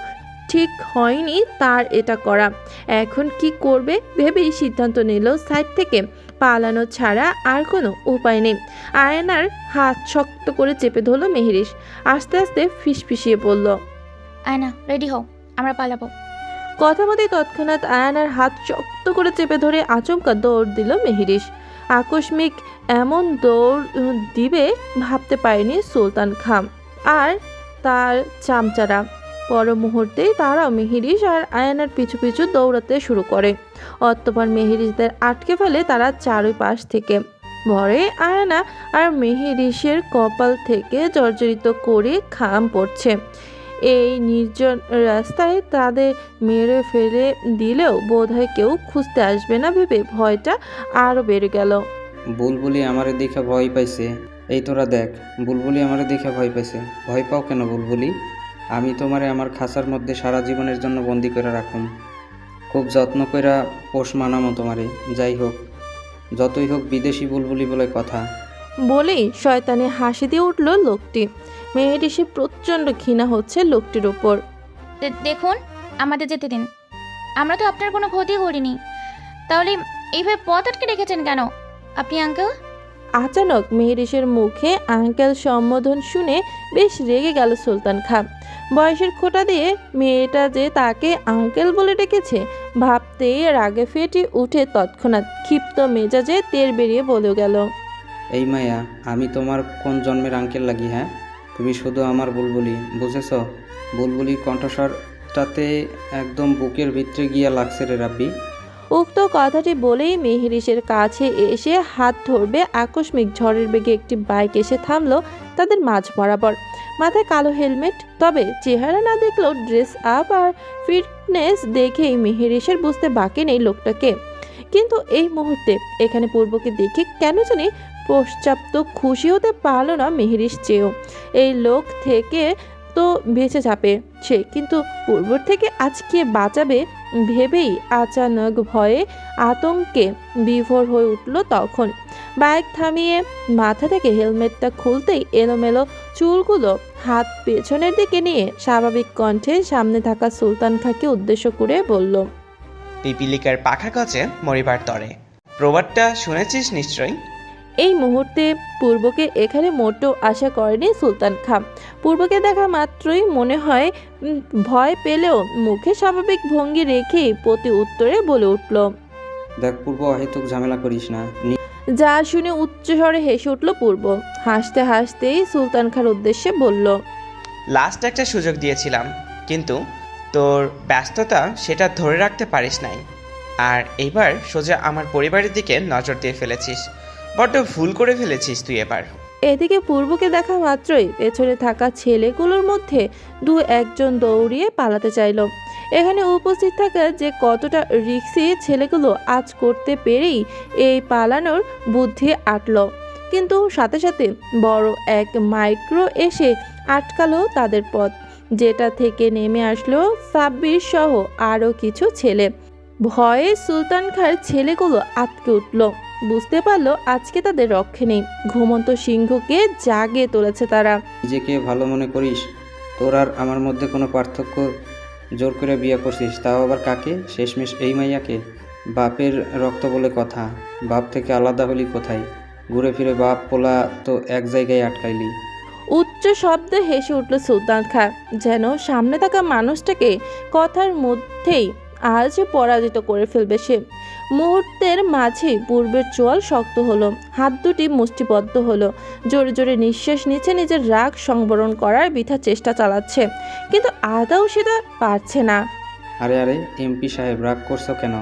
ঠিক হয়নি তার এটা করা। এখন কি করবে ভেবেই সিদ্ধান্ত নিল সাইড থেকে পালানো ছাড়া আর কোনো উপায় নেই। আয়নার হাত শক্ত করে চেপে ধরল মেহরিশ। আস্তে আস্তে ফিসফিসিয়ে বলল, আয়না রেডি হও, আমরা পালাবো। কথা মতে তৎক্ষণাৎ আয়নার হাত শক্ত করে চেপে ধরে আচমকা দৌড় দিল মেহরিশ। আকস্মিক এমন দৌড় দিবে ভাবতে পারেনি সুলতান খাঁ আর তার চামচারা। পর মুহূর্তেই তারাও মেহরিশ আর আয়নার পিছু পিছু দৌড়াতে শুরু করে। অতঃপর মেহরিশদের আটকে ফেলে তারা চারপাশ থেকে। ভয়ে আয়না আর মেহরিশের কপাল থেকে জর্জরিত করে ঘাম পড়ছে। এই নির্জন রাস্তায় তাদের মেরে ফেলে দিলেও বোধহয় কেউ খুঁজতে আসবে না ভেবে ভয়টা আরও বেড়ে গেল। বুলবুলি আমারে দেখে ভয় পাইছে। এই তোরা দেখ, বুলবুলি আমারে দেখে ভয় পাইছে। ভয় পাও কেন বুলবুলি? আমি তোমারে আমার খাঁচার মধ্যে সারা জীবনের জন্য বন্দি করে রাখুম। খুব যত্ন কইরা পোষ মানামো তোমারে। যাই হোক, যতই হোক বিদেশি বুলবুলি বলে কথা। বলেই শয়তানে হাসি দিয়ে উঠল লোকটি। মেহেরিসে প্রচণ্ড ঘৃণা হচ্ছে লোকটির ওপর। দেখুন, আমাদের যেতে দিন, আমরা তো আপনার কোনো ক্ষতি করিনি। তাহলে এইভাবে পথ আটকে রেখেছেন কেন আপনি আঙ্কেল? আচানক মেহেরিসের মুখে আঙ্কেল সম্বোধন শুনে বেশ রেগে গেল সুলতান খাঁ। বয়সের খোঁটা দিয়ে মেয়েটা যে তাকে আঙ্কেল বলে ডেকেছে ভাবতেই রাগে ফেটে উঠে তৎক্ষণাৎ ক্ষিপ্ত মেজাজে তের বেরিয়ে বলে গেল, এই মায়া, আমি তোমার কোন জন্মের আঙ্কেল লাগি? হ্যাঁ, তুমি শুধু আমার বুলবুলি, বুঝেছ? বুলবুলির কণ্ঠস্বরটাতে একদম বুকের ভিতরে গিয়া লাগছে রে রাব্বি। উক্ত কথাটি বলেই মেহেরিসের কাছে এসে হাত ধরবে আকস্মিক ঝড়ের বেগে একটি বাইক এসে থামলো তাদের মাঝ বরাবর। মাথায় কালো হেলমেট, তবে চেহারা না দেখলেও ড্রেস আপ আর ফিটনেস দেখেই মেহেরিসের বুঝতে বাকি নেই লোকটাকে। কিন্তু এই মুহূর্তে এখানে পূর্বকে দেখে কেন জানি পশ্চাৎ খুশি হতে পারল না মেহেরিস চেয়েও। এই লোক থেকে তো বেঁচে যাবে সে, কিন্তু পূর্বর থেকে আজকে বাঁচাবে ভেবেই আচানক ভয়ে আতঙ্কে বিভোর হয়ে উঠল তখন। বাইক থামিয়ে মাথা থেকে হেলমেটটা খুলতেই এলোমেলো চুলগুলো হাত পেছনের দিকে নিয়ে স্বাভাবিক কণ্ঠে সামনে থাকা সুলতান খাঁকে উদ্দেশ্য করে বলল, পিপিলিকার পাখা গজে মরিবার তরে। প্রবাদটা শুনেছিস নিশ্চয়ই। এই মুহূর্তে পূর্বকে এখানে মোটেও আশা করেনি সুলতান খাঁ। পূর্বকে দেখা মাত্রই মনে হয় ভয় পেলেও মুখে স্বাভাবিক ভঙ্গি রেখেই প্রতি উত্তরে বলে উঠল, দেখ পূর্ব, অহেতুক ঝামেলা করিস না। যা শুনে উচ্চস্বরে হেসে উঠল পূর্ব। হাসতে হাসতেই সুলতান খাঁর উদ্দেশ্যে বলল, লাস্ট একটা সুযোগ দিয়েছিলাম, কিন্তু তোর ব্যস্ততা সেটা ধরে রাখতে পারিস নাই। আর এইবার সোজা আমার পরিবারের দিকে নজর দিয়ে ফেলেছিস। বড্ড ভুল করে ফেলেছিস তুই এবার। এদিকে পূর্বকে দেখা মাত্রই পেছনে থাকা ছেলেগুলোর মধ্যে দু একজন দৌড়িয়ে পালাতে চাইল। এখানে উপস্থিত থাকা যে কতটা রিক্সি ছেলেগুলো আজ করতে পেরেই এই পালানোর বুদ্ধি আটল, কিন্তু সাথে সাথে বড় এক মাইক্রো এসে আটকালো তাদের পথ, যেটা থেকে নেমে আসলো সাব্বির সহ আরও কিছু ছেলে। ভয়ে সুলতান খাঁর ছেলেগুলো আটকে উঠল। বুঝতে পারলো আজকে তাদের রক্ষে নেই। ঘুমন্ত সিংহকে জাগিয়ে তুলেছে তারা। নিজেকে ভালো মনে করিস? তোর আর আমার মধ্যে কোনো পার্থক্য? জোর করে বিয়ে করছিস, তাও আবার কাকে? শেষমেশ এই মাইয়াকে। বাপের রক্ত বলে কথা, বাপ থেকে আলাদা হলি কোথায়? ঘুরে ফিরে বাপ পোলা তো এক জায়গায় আটকাইলি। উচ্চ শব্দে হেসে উঠল সুলতান খাঁ, যেন সামনে থাকা মানুষটাকে কথার মধ্যেই আজ পরাজিত করে ফেলবে সে। মুহূর্তের মাঝেই পূর্বের চোয়াল শক্ত হলো, হাত দুটি মুষ্টিবদ্ধ হলো। জোরে জোরে নিঃশ্বাস নিচ্ছে, নিজের রাগ সংবরণ করার বৃথা চেষ্টা চালাচ্ছে, কিন্তু আদৌ সেটা পারছে না। আরে আরে এমপি সাহেব, রাগ করছো কেন?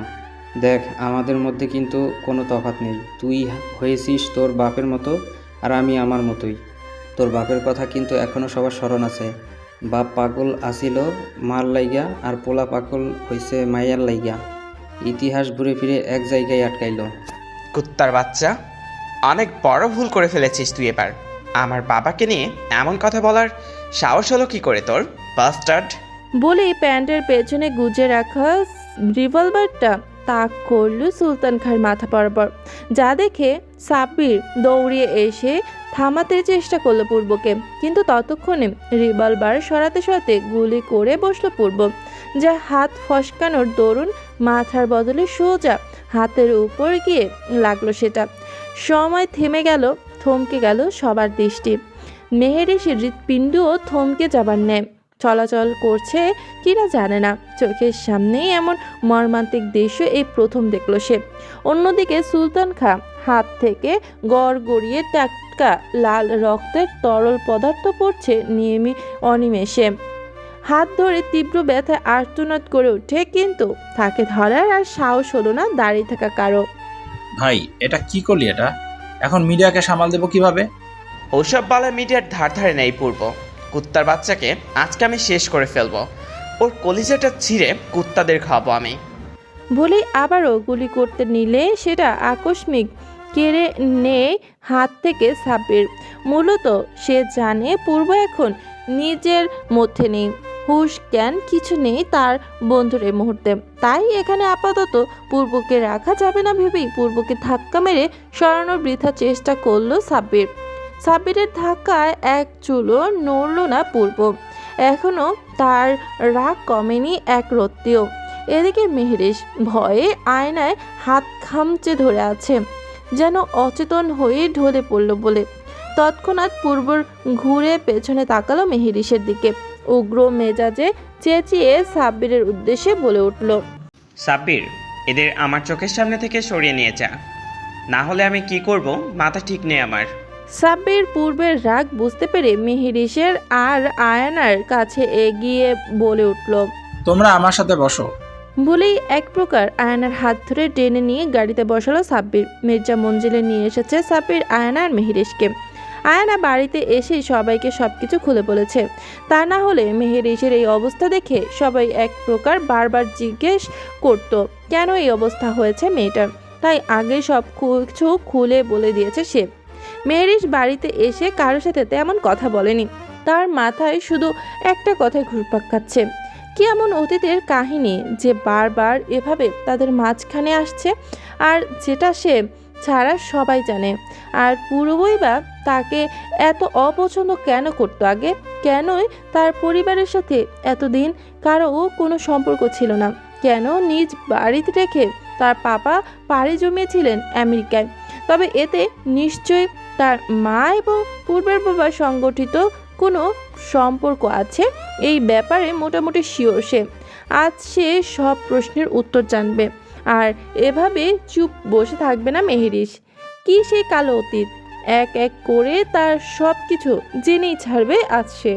দেখ, আমাদের মধ্যে কিন্তু কোনো তফাৎ নেই। তুই হয়েছিস তোর বাপের মতো, আর আমি আমার মতোই। তোর বাপের কথা কিন্তু এখনও সবার স্মরণ আছে। বাপ পাগল আসিল মার লাইগা, আর পোলা পাগল হইছে মাইয়ার লাইগা। ইতিহাস ঘুরে ফিরে এক জায়গায় আটকাইল। কুত্তার বাচ্চা, অনেক বড় ভুল করে ফেলেছিস তুই এবার। আমার বাবাকে নিয়ে এমন কথা বলার সাহস হলো কি করে তোর, বাস্টার্ড? বলেই প্যান্টের পেছনে গুজে রাখা রিভলভারটা তাক করল সুলতান খাঁর মাথা বরাবর, যা দেখে সাব্বির দৌড়িয়ে এসে থামাতে চেষ্টা করলো পূর্বকে, কিন্তু ততক্ষণে রিভলভার সরাতে সরাতে গুলি করে বসলো পূর্ব, যা হাত ফসকানোর দরুন মাথার বদলে সোজা হাতের উপর গিয়ে লাগলো সেটা। সময় থেমে গেল, থমকে গেল সবার দৃষ্টি। মেহেরিসের হৃৎপিণ্ডও থমকে যাবার ন্যায় চলাচল করছে কিনা জানে না। চোখের সামনেই এমন মর্মান্তিক দৃশ্য এই প্রথম দেখল সে। অন্যদিকে সুলতান খাঁ হাত থেকে গড়গড়িয়ে টাটকা লাল রক্তের তরল পদার্থ পড়ছে অনিমেষে। হাত ধরে তীব্র ব্যথায় আর্তনাদ করে ওঠে, কিন্তু তাকে ধরার আর সাহস হলো না দাঁড়িয়ে থাকা কারো। ভাই, এটা কি করলি? এটা এখন মিডিয়াকে সামাল দেবো কিভাবে? ওসব বলা মিডিয়ার ধার ধারে নেই পূর্ব। কুত্তার বাচ্চাকে আজকে আমি শেষ করে ফেলবো। ওর কলিজাটা ছিঁড়ে কুত্তাদের খাবো আমি। বলেই আবারও গুলি করতে নিলে সেটা আকস্মিক কেড়ে নেয় হাত থেকে সাব্বির। মূলত সে জানে পূর্ব এখন নিজের মধ্যে নেই, হুশ জ্ঞান কিছু নেই তার বন্ধুর এই মুহূর্তে। তাই এখানে আপাতত পূর্বকে রাখা যাবে না ভেবেই পূর্বকে ধাক্কা মেরে সরানোর বৃথা চেষ্টা করলো সাব্বির। সাব্বিরের ধাক্কায় এক চুলও নড়ল না পূর্ব। এখনও তার রাগ কমেনি এক রত্তিও। এদিকে মেহেরিস ভয়ে আয়নায় হাত খামচে ধরে আছে, যেন অচেতন হয়ে ঢলে পড়ল বলে। তৎক্ষণাৎ পূর্বর ঘুরে পেছনে তাকালো মেহেরিসের দিকে, উগ্র মেজাজে চেঁচিয়ে সাব্বিরের উদ্দেশ্যে বলে উঠল, সাব্বির, এদের আমার চোখের সামনে থেকে সরিয়ে নিয়ে যা, না হলে আমি কি করব মাথা ঠিক নেই আমার। সাব্বির পূর্বের রাগ বুঝতে পেরে মেহেরিসের আর আয়নার কাছে এগিয়ে বলে উঠল, তোমরা আমার সাথে বসো। বলেই এক প্রকার আয়নার হাত ধরে টেনে নিয়ে গাড়িতে বসালো সাব্বির। মির্জা মঞ্জিলে নিয়ে এসেছে সাব্বির আয়না আর মেহেরিসকে। আয়না বাড়িতে এসেই সবাইকে সবকিছু খুলে বলেছে। তা না হলে মেহেরিসের এই অবস্থা দেখে সবাই এক প্রকার বারবার জিজ্ঞেস করত কেন এই অবস্থা হয়েছে মেয়েটার। তাই আগে সব কিছু খুলে বলে দিয়েছে সে। মেহেরিস বাড়িতে এসে কারোর সাথে তেমন কথা বলেনি, তার মাথায় শুধু একটা কথাই ঘুরপাক খাচ্ছে, কি এমন অতীতের কাহিনী যে বারবার এভাবে তাদের মাঝখানে আসছে, আর যেটা সে ছাড়া সবাই জানে। আর পূর্বই বা তাকে এত অপছন্দ কেন করতো আগে? কেনই তার পরিবারের সাথে এতদিন কারো কোনো সম্পর্ক ছিল না? কেন নিজ বাড়িতে রেখে তার পাপা পাড়ি জমিয়েছিলেন আমেরিকায়? তবে এতে নিশ্চয়ই তার মা এবং পূর্বের বাবা সংগঠিত কোনো সম্পর্ক আছে, এই ব্যাপারে মোটামুটি শিওর সে। আজ সে সব প্রশ্নের উত্তর জানবে, আর এভাবে চুপ বসে থাকবে না মেহেরিশ। কি সেই কালো অতীত এক এক করে তার সব কিছু জেনেই ছাড়বে আজ সে।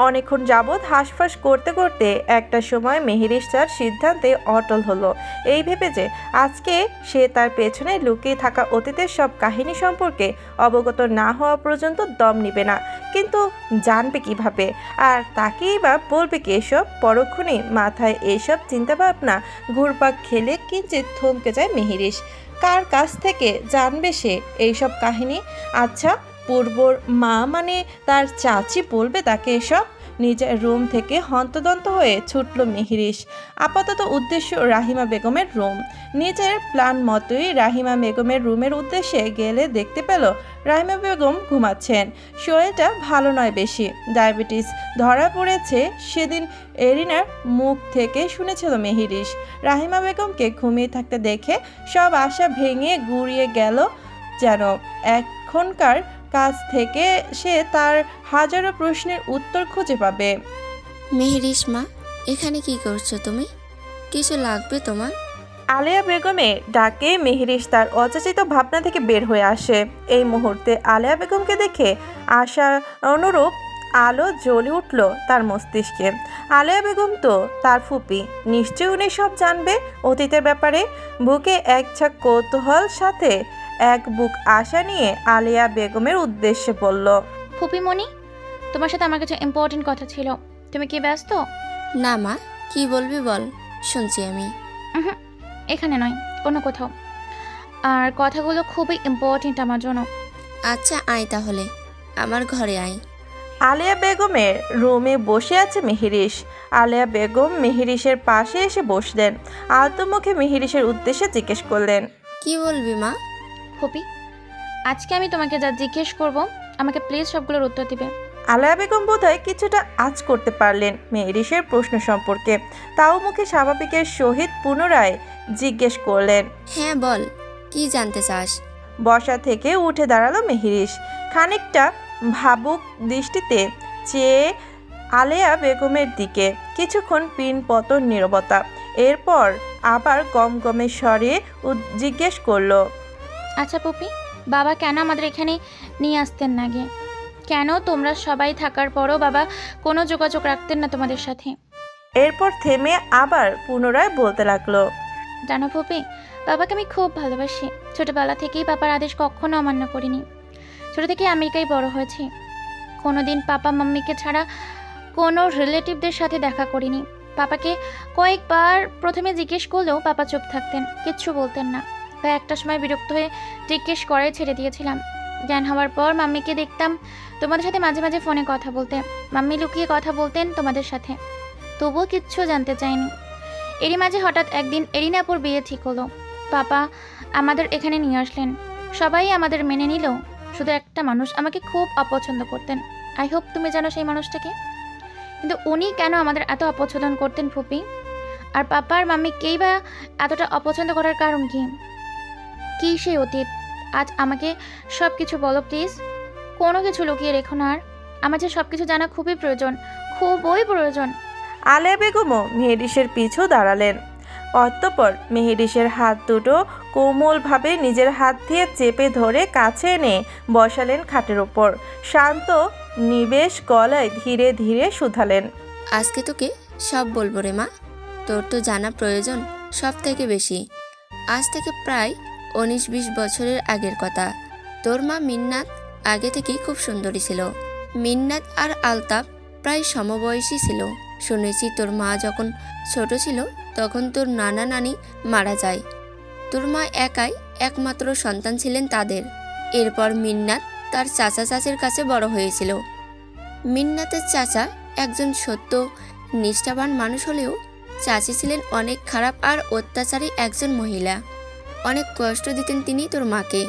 অনেকক্ষণ যাবৎ হাঁসফাঁস করতে করতে একটা সময় মেহেরিশ তার সিদ্ধান্তে অটল হলো, এই ভেবে যে আজকে সে তার পেছনে লুকিয়ে থাকা অতীতের সব কাহিনী সম্পর্কে অবগত না হওয়া পর্যন্ত দম নিবে না। কিন্তু জানবে কিভাবে, আর তাকেই বা বলবে কি এসব? পরক্ষণেই মাথায় এইসব চিন্তাভাবনা ঘুরপাক খেলে কিঞ্চিত থমকে যায় মেহেরিশ। কার কাছ থেকে জানবে সে এইসব কাহিনী? আচ্ছা, পূর্বর মা মানে তার চাচি বলবে তাকে এসব? নিজের রুম থেকে হন্তদন্ত হয়ে ছুটল মেহেরিশ। আপাতত উদ্দেশ্য রাহিমা বেগমের রুম। নিজের প্ল্যান মতোই রাহিমা বেগমের রুমের উদ্দেশ্যে গেলে দেখতে পেল রাহিমা বেগম ঘুমাচ্ছেন। শরীরটা ভালো নয় বেশি, ডায়াবেটিস ধরা পড়েছে সেদিন এরিনার মুখ থেকে শুনেছিল মেহেরিশ। রাহিমা বেগমকে ঘুমিয়ে থাকতে দেখে সব আশা ভেঙে গুড়িয়ে গেল যেন। এখনকার কাছ থেকে সে তার হাজারো প্রশ্নের উত্তর খুঁজে পাবে। মেহেরিশ মা, এখানে কি করছো তুমি? কিছু লাগবে তোমার? আলেয়া বেগমের ডাকে মেহেরিশ তার অযাচিত ভাবনা থেকে বের হয়ে আসে। এই মুহূর্তে আলেয়া বেগমকে দেখে আশা অনুরূপ আলো জ্বলে উঠল তার মস্তিষ্কে। আলেয়া বেগম তো তার ফুপি, নিশ্চয়ই উনি সব জানবে অতীতের ব্যাপারে। বুকে এক ঝাঁক কৌতূহল সাথে এক বুক আশা নিয়ে আলেয়া বেগমের উদ্দেশ্যে বলল, ফুপিমণি, তোমার সাথে আমার কাছে ইম্পর্টেন্ট কথা ছিল। তুমি কি ব্যস্ত? না মা, কি বলবি বল, শুনছি আমি। এখানে নয়, অন্য কোথাও। আর কথাগুলো খুবই ইম্পর্টেন্ট আমার জন্য। আচ্ছা আয় তাহলে, আমার ঘরে আয়। আলেয়া বেগমের রুমে বসে আছে মেহেরিশ। আলেয়া বেগম মেহেরিশের পাশে এসে বসলেন। আলতো মুখে মেহেরিশের উদ্দেশ্যে জিজ্ঞেস করলেন, কি বলবি মা? ফুপি, আজকে আমি তোমাকে যা জিজ্ঞেস করব আমাকে প্লিজ সবগুলোর উত্তর দিবে। আলেয়া বেগম বোধহয় কিছুটা আঁচ করতে পারলেন মেহেরিশের প্রশ্ন সম্পর্কে, তাও মুখে স্বাভাবিকের সহিত পুনরায় জিজ্ঞেস করলেন, হ্যাঁ বল, কি জানতে চাস? বসা থেকে উঠে দাঁড়ালো মেহেরিশ। খানিকটা ভাবুক দৃষ্টিতে চেয়ে আলেয়া বেগমের দিকে। কিছুক্ষণ পিনপতন নীরবতা। এরপর আবার গমগমে স্বরে জিজ্ঞেস করলো, আচ্ছা পুপি, বাবা কেন আমাদের এখানে নিয়ে আসতেন না গিয়ে? কেন তোমরা সবাই থাকার পরও বাবা কোনো যোগাযোগ রাখতেন না তোমাদের সাথে? এরপর থেমে আবার পুনরায় বলতে লাগলো, জানো ফুপি, বাবাকে আমি খুব ভালোবাসি। ছোটবেলা থেকেই পাপার আদেশ কখনো অমান্য করিনি। ছোটো থেকে আমেরিকায় বড় হয়েছি। কোনো দিন পাপা মাম্মিকে ছাড়া কোনো রিলেটিভদের সাথে দেখা করিনি। পাপাকে কয়েকবার প্রথমে জিজ্ঞেস করলেও পাপা চুপ থাকতেন, কিচ্ছু বলতেন না। তাই একটা সময় বিরক্ত হয়ে জিজ্ঞেস করে ছেড়ে দিয়েছিলাম। জ্ঞান হওয়ার পর মাম্মিকে দেখতাম তোমাদের সাথে মাঝে মাঝে ফোনে কথা বলতে। মাম্মি লুকিয়ে কথা বলতেন তোমাদের সাথে, তবুও কিচ্ছু জানতে চাইনি। এরই মাঝে হঠাৎ একদিন এরিনাপুর বিয়ে ঠিক হলো। পাপা আমাদের এখানে নিয়ে আসলেন। সবাই আমাদের মেনে নিল। শুধু একটা মানুষ আমাকে খুব অপছন্দ করতেন। আই হোপ তুমি জানো সেই মানুষটাকে। কিন্তু উনি কেন আমাদের এত অপছন্দ করতেন ফুপি? আর পাপা আর মাম্মিকেই বা এতটা অপছন্দ করার কারণ কি? কী সেই অতীত? আজ আমাকে সব কিছু বলো প্লিজ, কোনো কিছু লুকিয়ে রেখো না। আর আমার যে সব কিছু জানা খুবই প্রয়োজন, খুবই প্রয়োজন। আলেয়া বেগমও মেহেরিশের পিছু দাঁড়ালেন। অতঃপর মেহেরিশের হাত দুটো কোমলভাবে নিজের হাত দিয়ে চেপে ধরে কাছে এনে বসালেন খাটের ওপর। শান্ত নিবেশ গলায় ধীরে ধীরে শুধালেন, আজকে তোকে সব বলবো রে মা। তোর তো জানা প্রয়োজন সব থেকে বেশি। আজ থেকে প্রায় 19-20 বছরের আগের কথা। তোর মা মিন্নাত আগে থেকেই খুব সুন্দরী ছিল। মিন্নাত আর আলতাফ প্রায় সমবয়সী ছিল। শুনেছি তোর মা যখন ছোট ছিল তখন তোর নানা নানি মারা যায়। তোর মা একাই একমাত্র সন্তান ছিলেন তাদের। এরপর মিন্নাত তার চাচা চাচির কাছে বড় হয়েছিল। মিন্নাতের চাচা একজন সত্য নিষ্ঠাবান মানুষ হলেও চাচি ছিলেন অনেক খারাপ আর অত্যাচারী একজন মহিলা। অনেক কষ্ট দিতেন তিনি তোর মাকে।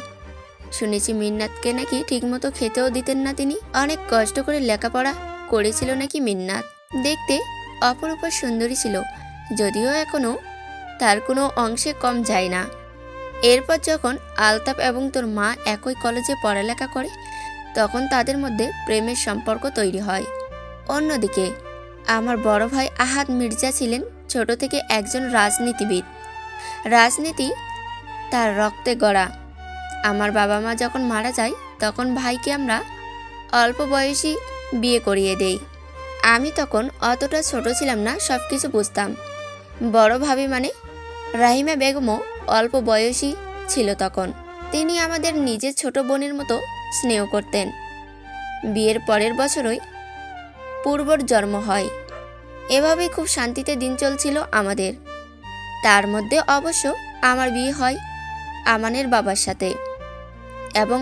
শুনেছি মিন্নাতকে নাকি ঠিকমতো খেতেও দিতেন না তিনি। অনেক কষ্ট করে লেখাপড়া করেছিল নাকি মিন্নাত। দেখতে অপরূপা সুন্দরী ছিল, যদিও এখনও তার কোনো অংশে কম যায় না। এরপর যখন আলতাফ এবং তোর মা একই কলেজে পড়ালেখা করে তখন তাদের মধ্যে প্রেমের সম্পর্ক তৈরি হয়। অন্যদিকে আমার বড় ভাই আহাদ মির্জা ছিলেন ছোট থেকে একজন রাজনীতিবিদ। রাজনীতি তার রক্তে গড়া। আমার বাবা মা যখন মারা যায় তখন ভাইকে আমরা অল্প বয়সী বিয়ে করিয়ে দেই। আমি তখন অতটা ছোট ছিলাম না, সব কিছু বুঝতাম। বড় ভাবি মানে রাহিমা বেগমও অল্প বয়সী ছিল তখন। তিনি আমাদের নিজের ছোট বোনের মতো স্নেহ করতেন। বিয়ের পরের বছরই পূর্বর জন্ম হয়। এভাবেই খুব শান্তিতে দিন চলছিল আমাদের। তার মধ্যে অবশ্য আমার বিয়ে হয় আমানের বাবার সাথে এবং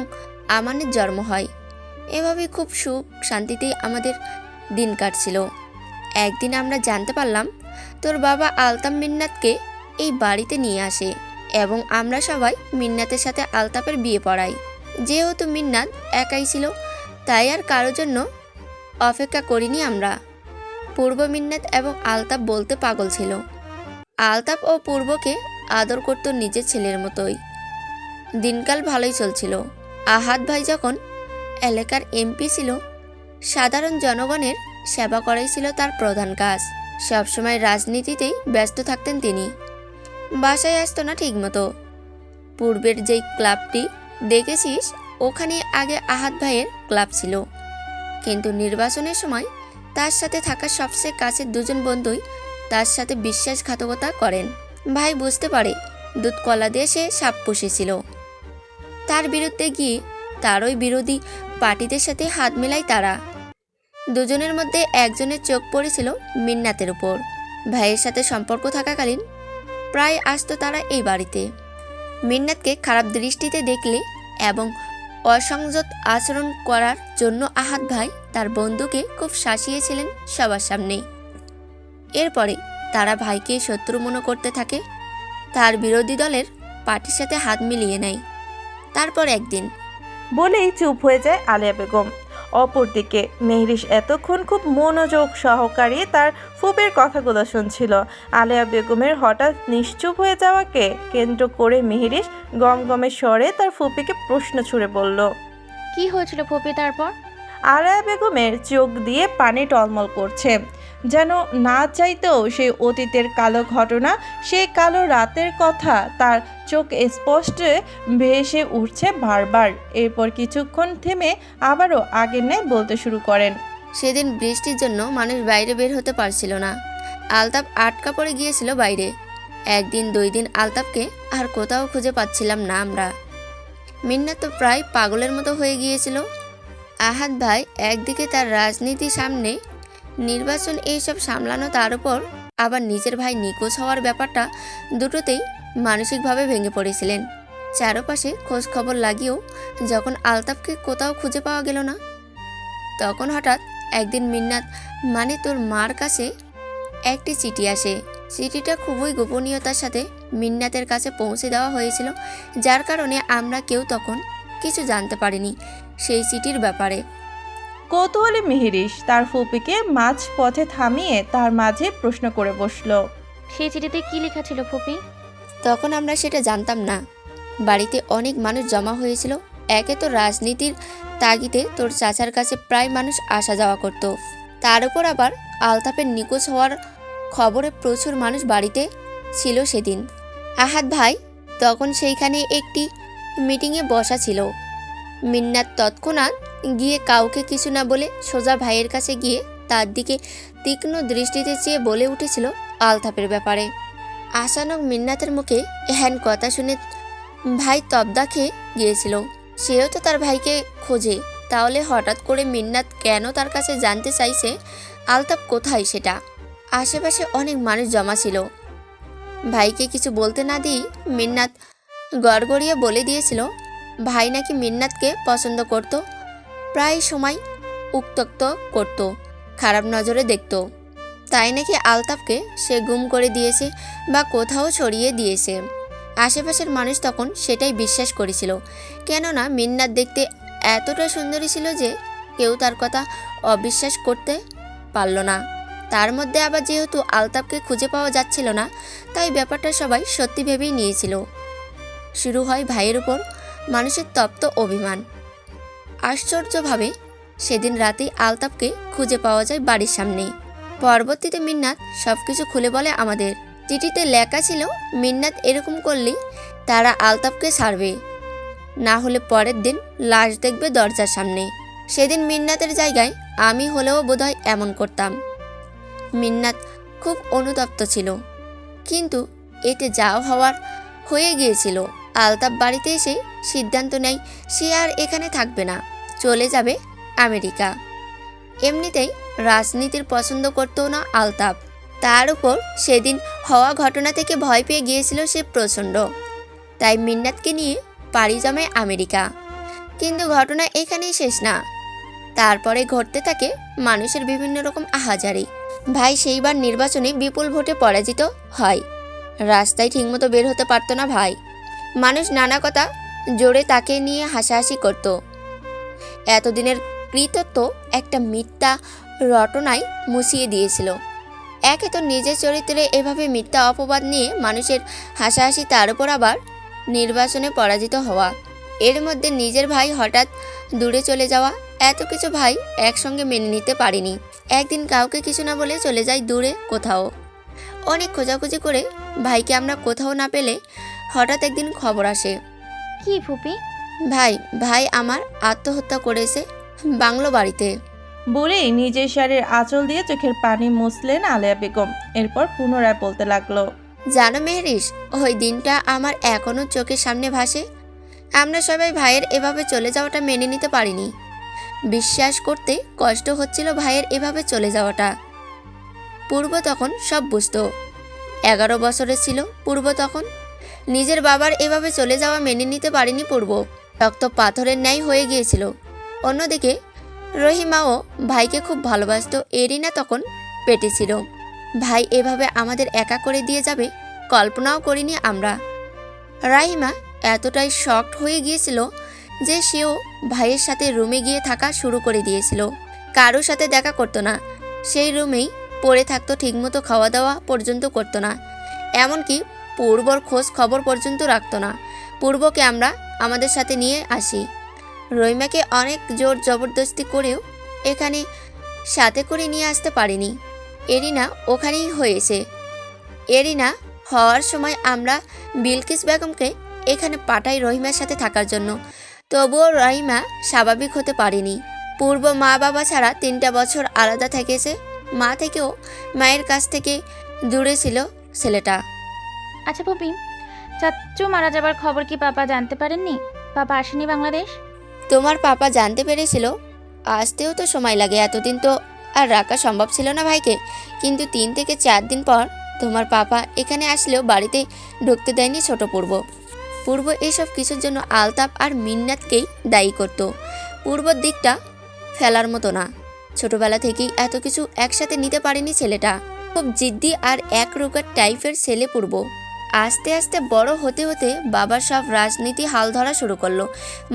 আমানের জন্ম হয়। এভাবেই খুব সুখ শান্তিতেই আমাদের দিন কাটছিল। একদিন আমরা জানতে পারলাম তোর বাবা আলতাফ মিন্নাতকে এই বাড়িতে নিয়ে আসে এবং আমরা সবাই মিন্নাতের সাথে আলতাফের বিয়ে পড়াই। যেহেতু মিন্নাত একাই ছিল তাই আর কারোর জন্য অপেক্ষা করিনি আমরা। পূর্ব মিন্নাত এবং আলতাফ বলতে পাগল ছিল। আলতাফ ও পূর্বকে আদর করত নিজের ছেলের মতোই। দিনকাল ভালোই চলছিল। আহাদ ভাই যখন এলাকার এমপি ছিল, সাধারণ জনগণের সেবা করাই ছিল তার প্রধান কাজ। সবসময় রাজনীতিতেই ব্যস্ত থাকতেন তিনি। বাসায় আসতো না ঠিকমতো। পূর্বের যেই ক্লাবটি দেখেছিস ওখানে আগে আহাদ ভাইয়ের ক্লাব ছিল, কিন্তু নির্বাচনের সময় তার সাথে থাকা সবচেয়ে কাছের দুজন বন্ধুই তার সাথে বিশ্বাসঘাতকতা করেন। ভাই বুঝতে পারে দুধ কলা দিয়ে সে সাপ পুষেছিল। তার বিরুদ্ধে গিয়ে তারই বিরোধী পার্টিদের সাথে হাত মেলায় তারা। দুজনের মধ্যে একজনের চোখ পড়েছিল মিন্নাতের উপর। ভাইয়ের সাথে সম্পর্ক থাকাকালীন প্রায় আসতো তারা এই বাড়িতে। মিন্নাতকে খারাপ দৃষ্টিতে দেখলে এবং অসংযত আচরণ করার জন্য আহাদ ভাই তার বন্ধুকে খুব শাসিয়েছিলেন সবার সামনে। এরপরে তারা ভাইকে শত্রু মনে করতে থাকে, তার বিরোধী দলের পার্টির সাথে হাত মিলিয়ে নেয়। তারপর একদিন বলেই চুপ হয়ে যায় আলিয়া বেগম। অপরদিকে মেহরিশ এতক্ষণ খুব মনোযোগ সহকারে তার ফুপের কথাগুলো শুনছিল। আলিয়া বেগমের হঠাৎ নিশ্চুপ হয়ে যাওয়াকে কেন্দ্র করে মেহরিশ গমগমের স্বরে তার ফুপিকে প্রশ্ন ছুড়ে বলল, কি হয়েছিল ফুপি তারপর? আলিয়া বেগমের চোখ দিয়ে পানি টলমল করছে। যেন না চাইতেও সেই অতীতের কালো ঘটনা, সেই কালো রাতের কথা তার চোখ স্পষ্ট ভেসে উঠছে বারবার। এরপর কিছুক্ষণ থেমে আবারও আগের ন্যায় বলতে শুরু করেন। সেদিন বৃষ্টির জন্য মানুষ বাইরে বের হতে পারছিল না। আলতাফ আটকা পড়ে গিয়েছিল বাইরে। একদিন 2 দিন আলতাফকে আর কোথাও খুঁজে পাচ্ছিলাম না আমরা। মিন্নাত তো প্রায় পাগলের মতো হয়ে গিয়েছিল। আহাদ ভাই একদিকে তার রাজনীতি সামনে, নির্বাচন এইসব সামলানো, তার উপর আবার নিজের ভাই নিখোঁজ হওয়ার ব্যাপারটা, দুটোতেই মানসিকভাবে ভেঙে পড়েছিলেন। চারপাশে খোঁজ খবর লাগিয়েও যখন আলতাফকে কোথাও খুঁজে পাওয়া গেল না, তখন হঠাৎ একদিন মিন্নাত মানে তোর মার কাছে একটি চিঠি আসে। চিঠিটা খুবই গোপনীয়তার সাথে মিন্নাতের কাছে পৌঁছে দেওয়া হয়েছিল, যার কারণে আমরা কেউ তখন কিছু জানতে পারিনি সেই চিঠির ব্যাপারে। কৌতূহলী মেহরিশ তার ফুপিকে মাঝ পথে থামিয়ে তার মাঝে প্রশ্ন করে বসল, সেই চিঠিতে কি লেখা ছিল ফুপি? তখন আমরা সেটা জানতাম না। বাড়িতে অনেক মানুষ জমা হয়েছিল। একে তো রাজনীতির তাগিদে তোর চাচার কাছে প্রায় মানুষ আসা যাওয়া করত, তার উপর আবার আলতাফের নিখোঁজ হওয়ার খবরে প্রচুর মানুষ বাড়িতে ছিল সেদিন। আহাদ ভাই তখন সেইখানে একটি মিটিংয়ে বসা ছিল। মিন্নাত তৎক্ষণাৎ গিয়ে কাউকে কিছু না বলে সোজা ভাইয়ের কাছে গিয়ে তার দিকে তীক্ষ্ণ দৃষ্টিতে চেয়ে বলে উঠেছিল আলতাফের ব্যাপারে। আচানক মিন্নাতের মুখে এহেন কথা শুনে ভাই তবদা খেয়ে গিয়েছিল। সেও তো তার ভাইকে খোঁজে, তাহলে হঠাৎ করে মিন্নাত কেন তার কাছে জানতে চাইছে আলতাফ কোথায় সেটা? আশেপাশে অনেক মানুষ জমা ছিল। ভাইকে কিছু বলতে না দিয়েই মিন্নাত গড়গড়িয়ে বলে দিয়েছিল ভাই নাকি মিন্নাতকে পছন্দ করত। প্রায় সময় উত্ত্যক্ত করত, খারাপ নজরে দেখত। তাই নাকি আলতাফকে সে গুম করে দিয়েছে বা কোথাও ছড়িয়ে দিয়েছে। আশেপাশের মানুষ তখন সেটাই বিশ্বাস করেছিল, কেননা মিন্নাত দেখতে এতটা সুন্দরী ছিল যে কেউ তার কথা অবিশ্বাস করতে পারল না। তার মধ্যে আবার যেহেতু আলতাফকে খুঁজে পাওয়া যাচ্ছিল না, তাই ব্যাপারটা সবাই সত্যি ভেবেই নিয়েছিল। শুরু হয় ভাইয়ের উপর মানুষের তপ্ত অভিমান। আশ্চর্যভাবে সেদিন রাতেই আলতাফকে খুঁজে পাওয়া যায় বাড়ির সামনে। পরবর্তীতে মিন্নাত সব কিছু খুলে বলে আমাদের। চিঠিতে লেখা ছিল মিন্নাত এরকম করলেই তারা আলতাফকে ছাড়বে, না হলে পরের দিন লাশ দেখবে দরজার সামনে। সেদিন মিন্নাতের জায়গায় আমি হলেও বোধহয় এমন করতাম। মিন্নাত খুব অনুতপ্ত ছিল, কিন্তু এতে যাও হওয়ার হয়ে গিয়েছিল। আলতাফ বাড়িতে এসে সিদ্ধান্ত নেয় সে আর এখানে থাকবে না, চলে যাবে আমেরিকা। এমনিতেই রাজনীতির পছন্দ করতো না আলতাফ, তার উপর সেদিন হওয়া ঘটনা থেকে ভয় পেয়ে গিয়েছিল সে প্রচণ্ড। তাই মিন্নাতকে নিয়ে পাড়ি জমায় আমেরিকা। কিন্তু ঘটনা এখানেই শেষ না, তারপরে ঘটতে থাকে মানুষের বিভিন্ন রকম আহাজারি। ভাই সেইবার নির্বাচনে বিপুল ভোটে পরাজিত হয়। রাস্তায় ঠিকমতো বের হতে পারতো না ভাই। মানুষ নানা কথা জোরে তাকে নিয়ে হাসাহাসি করত। এতদিনের কৃতত্ব একটা মিথ্যা রটনায় মুছিয়ে দিয়েছিল। একে তো নিজের চরিত্রে এভাবে মিথ্যা অপবাদ নিয়ে মানুষের হাসাহাসি, তার উপর আবার নির্বাচনে পরাজিত হওয়া, এর মধ্যে নিজের ভাই হঠাৎ দূরে চলে যাওয়া, এত কিছু ভাই একসঙ্গে মেনে নিতে পারেনি। একদিন কাউকে কিছু না বলে চলে যায় দূরে কোথাও। অনেক খোঁজাখুঁজি করে ভাইকে আমরা কোথাও না পেলে হঠাৎ একদিন খবর আসে, কি ফুপি? ভাই আমার আত্মহত্যা করেছে বাংলো বাড়িতে। বলেই নিজের শাড়ির আঁচল দিয়ে চোখের পানি মুছলেন আলেয়া বেগম। এরপর পুনরায় বলতে লাগলো, জানো মেহরিস, ওই দিনটা আমার এখনো চোখের সামনে ভাসে। আমরা সবাই ভাইয়ের এভাবে চলে যাওয়াটা মেনে নিতে পারিনি। বিশ্বাস করতে কষ্ট হচ্ছিল ভাইয়ের এভাবে চলে যাওয়াটা। পূর্ব তখন সব বুঝতো। 11 বছরের ছিল পূর্ব তখন। নিজের বাবার এভাবে চলে যাওয়া মেনে নিতে পারেনি পূর্ব। রক্ত পাথরের ন্যায় হয়ে গিয়েছিল। অন্যদিকে রহিমাও ভাইকে খুব ভালোবাসতো। এরিনা তখন পেটে ছিল। ভাই এভাবে আমাদের একা করে দিয়ে যাবে কল্পনাও করিনি আমরা। রাহিমা এতটাই শকড হয়ে গিয়েছিল যে সেও ভাইয়ের সাথে রুমে গিয়ে থাকা শুরু করে দিয়েছিল। কারোর সাথে দেখা করতো না, সেই রুমেই পড়ে থাকতো, ঠিকমতো খাওয়া দাওয়া পর্যন্ত করতো না। এমনকি পূর্বর খোঁজ খবর পর্যন্ত রাখতো না। পূর্বকে আমরা আমাদের সাথে নিয়ে আসি। রহিমাকে অনেক জোর জবরদস্তি করেও এখানে সাথে করে নিয়ে আসতে পারিনি। এরিনা ওখানেই হয়েছে। এরিনা হওয়ার সময় আমরা বিলকিস বেগমকে এখানে পাঠাই রহিমার সাথে থাকার জন্য। তবুও রহিমা স্বাভাবিক হতে পারেনি। পূর্ব মা বাবা ছাড়া 3টা বছর আলাদা থেকেছে। মা থেকেও মায়ের কাছ থেকে দূরে ছিল ছেলেটা। আচ্ছা ফুপি, চাচ্চু মারা যাবার খবর কি পাপা জানতে পারেননি? পাপা আসেনি বাংলাদেশ? তোমার পাপা জানতে পেরেছিল, আসতেও তো সময় লাগে। এতদিন তো আর রাখা সম্ভব ছিল না ভাইকে। কিন্তু 3 থেকে 4 দিন পর তোমার পাপা এখানে আসলেও বাড়িতে ঢুকতে দেয়নি ছোট পূর্ব এসব কিছুর জন্য আলতাফ আর মিন্নাতকেই দায়ী করত। পূর্বর দিকটা ফেলার মতো না। ছোটবেলা থেকেই এত কিছু একসাথে নিতে পারেনি ছেলেটা। খুব জিদ্দি আর একরোগার টাইপের ছেলে পূর্ব। আস্তে আস্তে বড় হতে হতে বাবার সব রাজনীতি হাল ধরা শুরু করলো,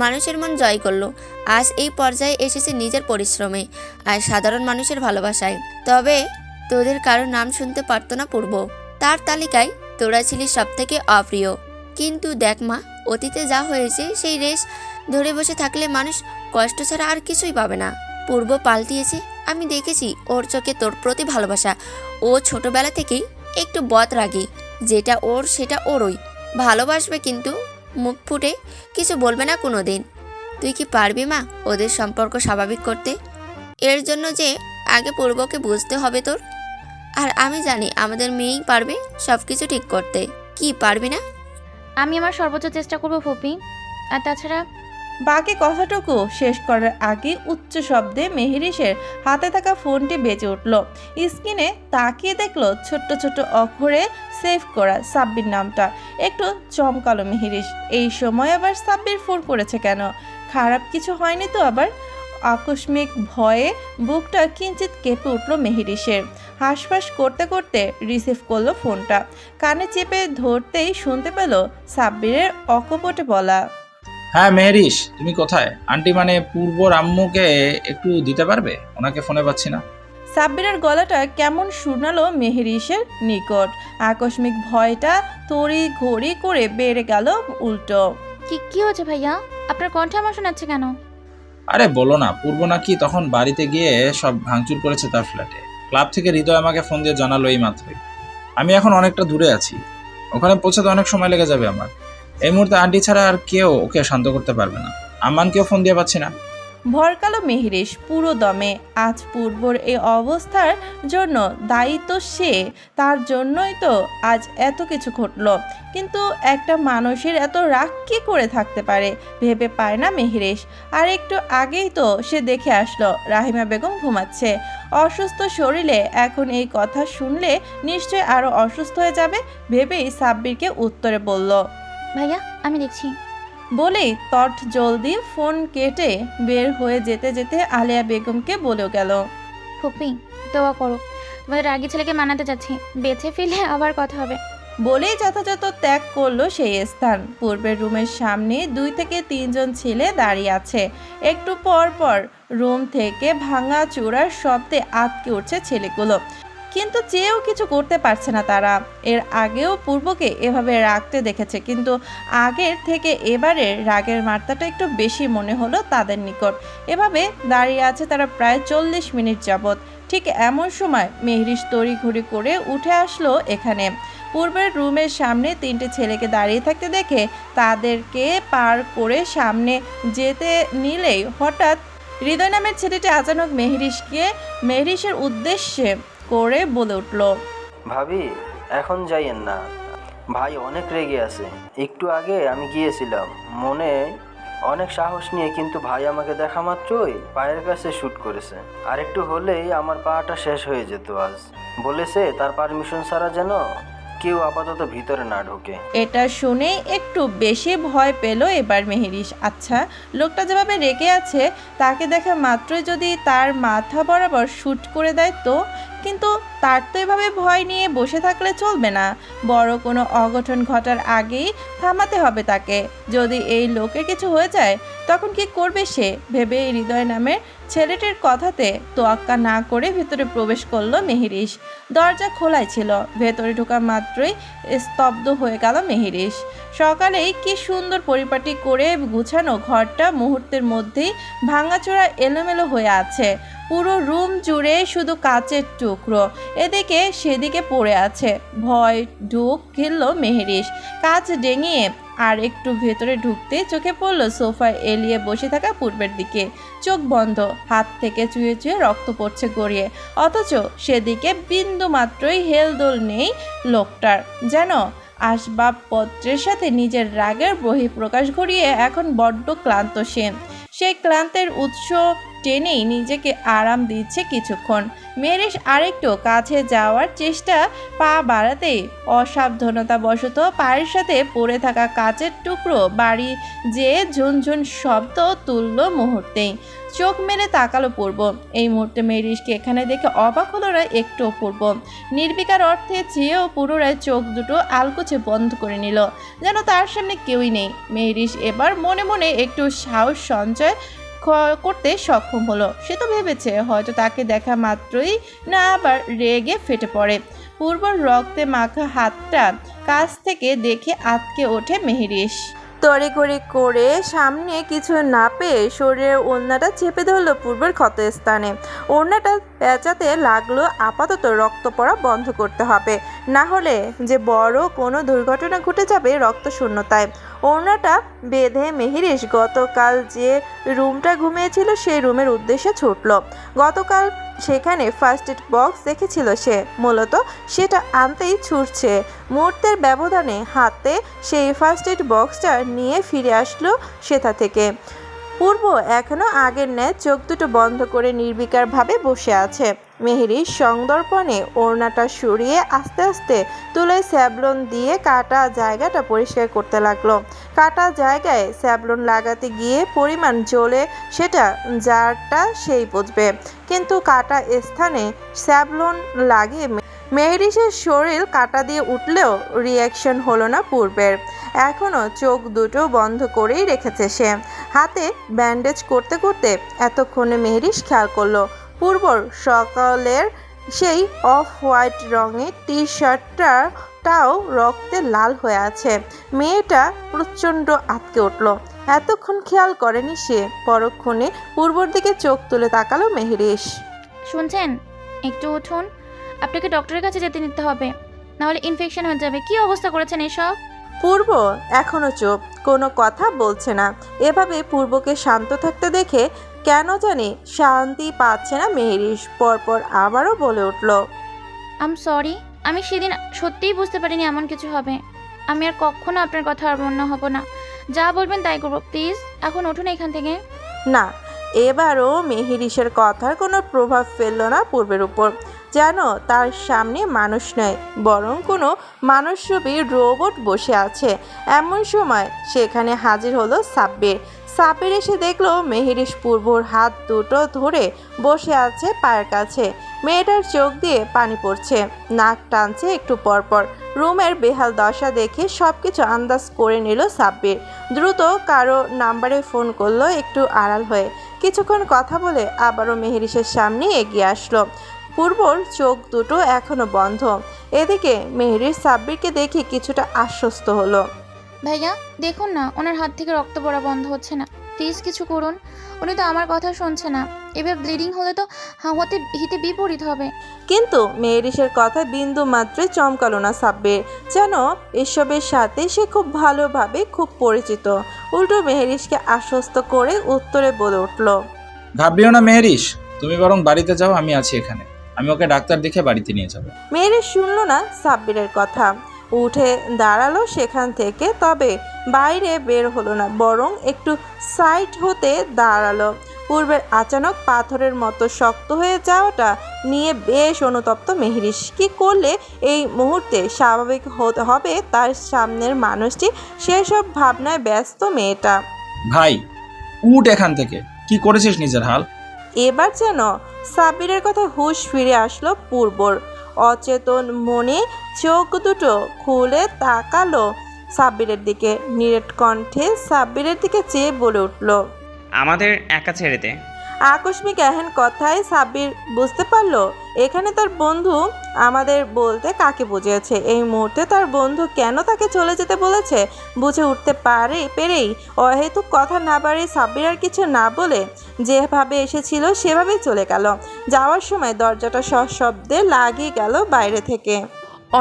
মানুষের মন জয় করলো। আজ এই পর্যায়ে এসেছে নিজের পরিশ্রমে আর সাধারণ মানুষের ভালোবাসায়। তবে তোদের কারো নাম শুনতে পারতো না পূর্ব। তার তালিকায় তোরা ছিলি সব থেকে অপ্রিয়। কিন্তু দেখ মা, অতীতে যা হয়েছে সেই রেশ ধরে বসে থাকলে মানুষ কষ্ট ছাড়া আর কিছুই পাবে না। পূর্ব পাল্টিয়েছে, আমি দেখেছি ওর চোখে তোর প্রতি ভালোবাসা। ও ছোটবেলা থেকেই একটু বদরাগী, যেটা ওর সেটা ওরই। ভালোবাসবে কিন্তু মুখ ফুটে কিছু বলবে না কোনো দিন। তুই কি পারবি মা ওদের সম্পর্ক স্বাভাবিক করতে? এর জন্য যে আগে পূর্বকে বুঝতে হবে তোর। আর আমি জানি আমাদের মেয়েই পারবে সব কিছু ঠিক করতে। কি পারবি না? আমি আমার সর্বোচ্চ চেষ্টা করব ফুপি। আর তাছাড়া বাকি কথাটুকু শেষ করার আগে উচ্চ শব্দে মেহেরিসের হাতে থাকা ফোনটি বেজে উঠল। স্ক্রিনে তাকিয়ে দেখলো ছোট্ট ছোট্ট অক্ষরে সেভ করা সাব্বির নামটা। একটু চমকালো মেহেরিস। এই সময় আবার সাব্বির ফোন করেছে কেন? খারাপ কিছু হয়নি তো আবার? আকস্মিক ভয়ে বুকটা কিঞ্চিত কেঁপে উঠল মেহেরিসের। হাঁসফাঁস করতে করতে রিসিভ করলো ফোনটা। কানে চেপে ধরতেই শুনতে পেল সাব্বিরের অকপটে বলা, হ্যাঁ মেহেরিস, তুমি কোথায়? আন্টি মানে পূর্বর আম্মুকে একটু দিতে পারবে? ওনাকে ফোনে পাচ্ছি না। সাব্বিরের গলাটা কেমন শোনালো মেহেরিসের নিকট। আকস্মিক ভয়টা তড়ি ঘড়ি করে বেড়ে গেল উল্টো। কি হচ্ছে ভাইয়া? আপনার কণ্ঠে আমার শোনাচ্ছে কেন? আরে বলো না, পূর্ব নাকি তখন বাড়িতে গিয়ে সব ভাঙচুর করেছে তার ফ্ল্যাটে। ক্লাব থেকে হৃদয় আমাকে ফোন দিয়ে জানালো এই মাত্রই। আমি এখন অনেকটা দূরে আছি, ওখানে পৌঁছাতে অনেক সময় লেগে যাবে আমার। এই মুহূর্তে আন্টি ছাড়া আর কেউ ওকে শান্ত করতে পারবে না। আম্মানকেও ফোন দিয়ে পাচ্ছি না। ভরকালো মেহেরিস পুরো দমে। আজ পূর্বর এই অবস্থার জন্য দায়ী তো সে, তার জন্যই তো আজ এত কিছু ঘটলো। কিন্তু একটা মানুষের এত রাগ কী করে থাকতে পারে ভেবে পায় না মেহেরিস। আর একটু আগেই তো সে দেখে আসলো রাহিমা বেগম ঘুমাচ্ছে। অসুস্থ শরীরে এখন এই কথা শুনলে নিশ্চয় আরও অসুস্থ হয়ে যাবে ভেবেই সাব্বিরকে উত্তরে বলল, ভাইয়া আমি দেখছি। বলেই তট জলদি ফোন কেটে বের হয়ে যেতে যেতে আলিয়া বেগমকে বলেও গেল, ফুপি দোয়া করো, তোমাদের রাগী ছেলেকে মানাতে যাচ্ছি, বেঁচে ফিরলে আবার কথা হবে। বলেই যথাযথ ত্যাগ করলো সেই স্থান। পূর্বের রুমের সামনে 2 থেকে 3 জন ছেলে দাঁড়িয়ে আছে। একটু পর পর রুম থেকে ভাঙা চূড়ার শব্দে আটকে উঠছে ছেলেগুলো, কিন্তু চেয়েও কিছু করতে পারছে না তারা। এর আগেও পূর্বকে এভাবে রাগতে দেখেছে, কিন্তু আগের থেকে এবারের রাগের মাত্রাটা একটু বেশি মনে হলো তাদের নিকট। এভাবে দাঁড়িয়ে আছে তারা প্রায় 40 মিনিট যাবৎ। ঠিক এমন সময় মেহরিশ তড়িঘড়ি করে উঠে আসলো এখানে। পূর্বের রুমের সামনে 3টে ছেলেকে দাঁড়িয়ে থাকতে দেখে তাদেরকে পার করে সামনে যেতে নিলেই হঠাৎ হৃদয় নামের ছেলেটি আচানক মেহরিশের উদ্দেশ্যে করে বলে উঠল, ভাবি এখন যাইয়েন না, ভাই অনেক রেগে আছে। একটু আগে আমি গিয়েছিলাম মনে অনেক সাহস নিয়ে, কিন্তু ভাই আমাকে দেখা মাত্রই পায়ের কাছে শ্যুট করেছে। আর একটু হলেই আমার পাটা শেষ হয়ে যেত। আজ বলেছে তার পারমিশন ছাড়া যেন কেউ আপাতত ভিতরে না ঢোকে। এটা শুনে একটু বেশি ভয় পেল এবার মেহরিশ। আচ্ছা, লোকটা যেভাবে রেগে আছে তাকে দেখা মাত্রই যদি তার মাথা বরাবর শ্যুট করে দেয় তো? কিন্তু তার তো এভাবে ভয় নিয়ে বসে থাকলে চলবে না, বড় কোনো অঘটন ঘটার আগেই থামাতে হবে তাকে। যদি এই লোকের কিছু হয়ে যায় তখন কি করবে সে ভেবে হৃদয় নামের ছেলেটির কথাতে তোয়াক্কা না করে ভেতরে প্রবেশ করলো মেহরিশ। দরজা খোলাই ছিল, ভেতরে ঢোকা মাত্রই স্তব্ধ হয়ে গেল মেহরিশ। সকালেই কি সুন্দর পরিপাটি করে গুছানো ঘরটা মুহূর্তের মধ্যেই ভাঙাচোরা এলোমেলো হয়ে আছে। পুরো রুম জুড়ে শুধু কাচের টুকরো এদিকে সেদিকে পড়ে আছে। ভয় ঢুক গেল মেহরিশ। কাচ ডেঙিয়ে আর একটু ভেতরে ঢুকতে চোখে পড়ল সোফায় এলিয়ে বসে থাকা পূর্বের দিকে। চোখ বন্ধ, হাত থেকে চুয়ে চুয়ে রক্ত পড়ছে গড়িয়ে, অথচ সেদিকে বিন্দু মাত্রই হেলদোল নেই লোকটার। যেন আসবাবপত্রের সাথে নিজের রাগের বহিঃপ্রকাশ ঘটিয়ে এখন বড্ড ক্লান্ত সে। সেই ক্লান্তের উৎস টেনেই নিজেকে আরাম দিচ্ছে কিছুক্ষণ। মেহরিশ আরেকটু কাছে যাওয়ার চেষ্টা পা বাড়াতেই অসাবধানতাবশত পায়ের সাথে পড়ে থাকা কাচের টুকরো বাড়ি যে ঝুনঝুন শব্দ তুলল মুহূর্তেই। চোখ মেলে তাকালো পূর্ব। এই মুহূর্তে মেহরিশকে এখানে দেখে অবাক হলো না একটু পূর্ব। নির্বিকার অর্থে চেয়েও পুনরায় চোখ দুটো আলকুচে বন্ধ করে নিল, যেন তার সামনে কেউই নেই। মেহরিশ এবার মনে মনে একটু সাহস সঞ্চয় করতে সক্ষম হলো। সে তো ভেবেছে হয়তো তাকে দেখা মাত্রই না আবার রেগে ফেটে পড়ে। পূর্বর রক্তে মাখা হাতটা কাছ থেকে দেখে আটকে ওঠে মেহরিশ। তড়িঘড়ি করে সামনে কিছু না পেয়ে শরীরের ওড়নাটা চেপে ধরলো পূর্বের ক্ষতস্থানে। ওড়নাটা পেঁচাতে লাগলো, আপাতত রক্ত পড়া বন্ধ করতে হবে, না হলে যে বড় কোনো দুর্ঘটনা ঘটে যাবে রক্ত শূন্যতায়। ওড়নাটা বেঁধে মেহরিশ গতকাল যে রুমটা ঘুমিয়েছিল সেই রুমের উদ্দেশ্যে ছুটল। গতকাল সেখানে ফার্স্ট এড বক্স দেখেছিল সে, মূলত সেটা আনতেই ছুটছে। মুহূর্তের ব্যবধানে হাতে সেই ফার্স্ট এড বক্সটা নিয়ে ফিরে আসলো সেটা থেকে। পূর্ব এখনো আগের ন্যায় চোখ দুটো বন্ধ করে নির্বিকারভাবে বসে আছে। মেহেরি সংদর্পণে ওড়নাটা সরিয়ে আস্তে আস্তে তুলে স্যাবলন দিয়ে কাটা জায়গাটা পরিষ্কার করতে লাগলো। কাটা জায়গায় স্যাবলন লাগাতে গিয়ে পরিমাণ জ্বলে সেটা যারটা সেই বুঝবে, কিন্তু কাটা স্থানে স্যাবলন লাগিয়ে মেহেরিসের শরীর কাটা দিয়ে উঠলেও রিয়াকশন হলো না পূর্বের। এখনও চোখ দুটো বন্ধ করেই রেখেছে সে। হাতে ব্যান্ডেজ করতে করতে এতক্ষণে মেহেরিস খেয়াল করলো পূর্বর সকালের সেই অফ হোয়াইট রঙের টি শার্টটাও রক্তে লাল হয়ে আছে। মেয়েটা প্রচণ্ড আঁতকে উঠল। এতক্ষণ খেয়াল করেনি সে। পরক্ষণে পূর্বর দিকে চোখ তুলে তাকালো মেহেরিস। শুনছেন, একটু উঠুন, আপনাকে ডক্টরের কাছে যেতে নিতে হবে, নাহলে ইনফেকশন হয়ে যাবে। কি অবস্থা করেছেন এসব? পূর্ব এখনো চুপ, কোনো কথা বলছে না। এভাবে পূর্বকে শান্ত থাকতে দেখে কেন জানি শান্তি পাচ্ছে না মেহেরিস। পরপর আবারও বলে উঠল, আম সরি, আমি সেদিন সত্যিই বুঝতে পারিনি এমন কিছু হবে। আমি আর কখনো আপনার কথা অমান্য হব না। যা বলবেন তাই করবো। প্লিজ এখন উঠুন এখান থেকে। না, এবারও মেহেরিসের কথার কোনো প্রভাব ফেলল না পূর্বের উপর। যেন তার সামনে মানুষ নয়, বরং কোনো মানুষরূপী রোবট বসে আছে। এমন সময় সেখানে হাজির হলো সাব্বির। সাব্বির এসে দেখলো মেহেরিস পূর্বর হাত দুটো ধরে বসে আছে পায়ের কাছে। মেয়েটার চোখ দিয়ে পানি পড়ছে, নাক টানছে একটু পরপর। রুমের বেহাল দশা দেখে সব কিছু আন্দাজ করে নিল সাব্বির। দ্রুত কারো নাম্বারে ফোন করলো একটু আড়াল হয়ে। কিছুক্ষণ কথা বলে আবারও মেহেরিসের সামনে এগিয়ে আসলো। পূর্বর চোখ দুটো এখনো বন্ধ। এদিকে মেহেরিস সাব্বিরকে দেখে কিছুটা আশ্বস্ত হলো। ভাইয়া দেখুন না, ওনার হাত থেকে রক্ত পড়া বন্ধ হচ্ছে না। প্লিজ কিছু করুন, উনি তো আমার কথা শুনছে না। এবার ব্লিডিং হলে তো হিতে বিপরীত হবে। কিন্তু মেহেরিসের কথা বিন্দু মাত্রে চমকালো না সাব্বির। যেন এসবের সাথে সে খুব ভালোভাবে খুব পরিচিত। উল্টো মেহেরিসকে আশ্বস্ত করে উত্তরে বলে উঠল, ভাবলিও না মেহেরিস, তুমি বরং বাড়িতে যাও, আমি আছি এখানে। আমি ওকে ডাক্তার দেখে বাড়িতে নিয়ে যাব। মেহেরিস শুনল না সাব্বিরের কথা, উঠে দাঁড়ালো সেখান থেকে। তবে বাইরে বের হলো না, বরং একটু সাইড হতে দাঁড়ালো। পূর্বের আচানক পাথরের মতো শক্ত হয়ে যাওয়াটা নিয়ে বেশ অনুতপ্ত মেহেরিস। কি করলে এই মুহূর্তে স্বাভাবিক হতে হবে তার সামনের মানুষটি, সেসব ভাবনায় ব্যস্ত মেয়েটা। ভাই উঠ এখান থেকে, কি করেছিস নিজের হাল? এবার যেন সাব্বিরের কথা হুঁশ ফিরে আসলো পূর্বর। অচেতন মনে চোখ দুটো খুলে তাকালো সাব্বিরের দিকে। নিরেট কণ্ঠে সাব্বিরের দিকে চেয়ে বলে উঠল, আমাদের একা ছেড়ে দে। আকস্মিক এহেন কথায় সাব্বির বুঝতে পারলো এখানে তার বন্ধু আমাদের বলতে কাকে বুঝিয়েছে। এই মুহূর্তে তার বন্ধু কেন তাকে চলে যেতে বলেছে বুঝে উঠতে পেরেই অহেতুক কথা না বাড়িয়ে সাব্বির আর কিছু না বলে যেভাবে এসেছিল সেভাবেই চলে গেল। যাওয়ার সময় দরজাটা সশব্দে লাগিয়ে গেল বাইরে থেকে।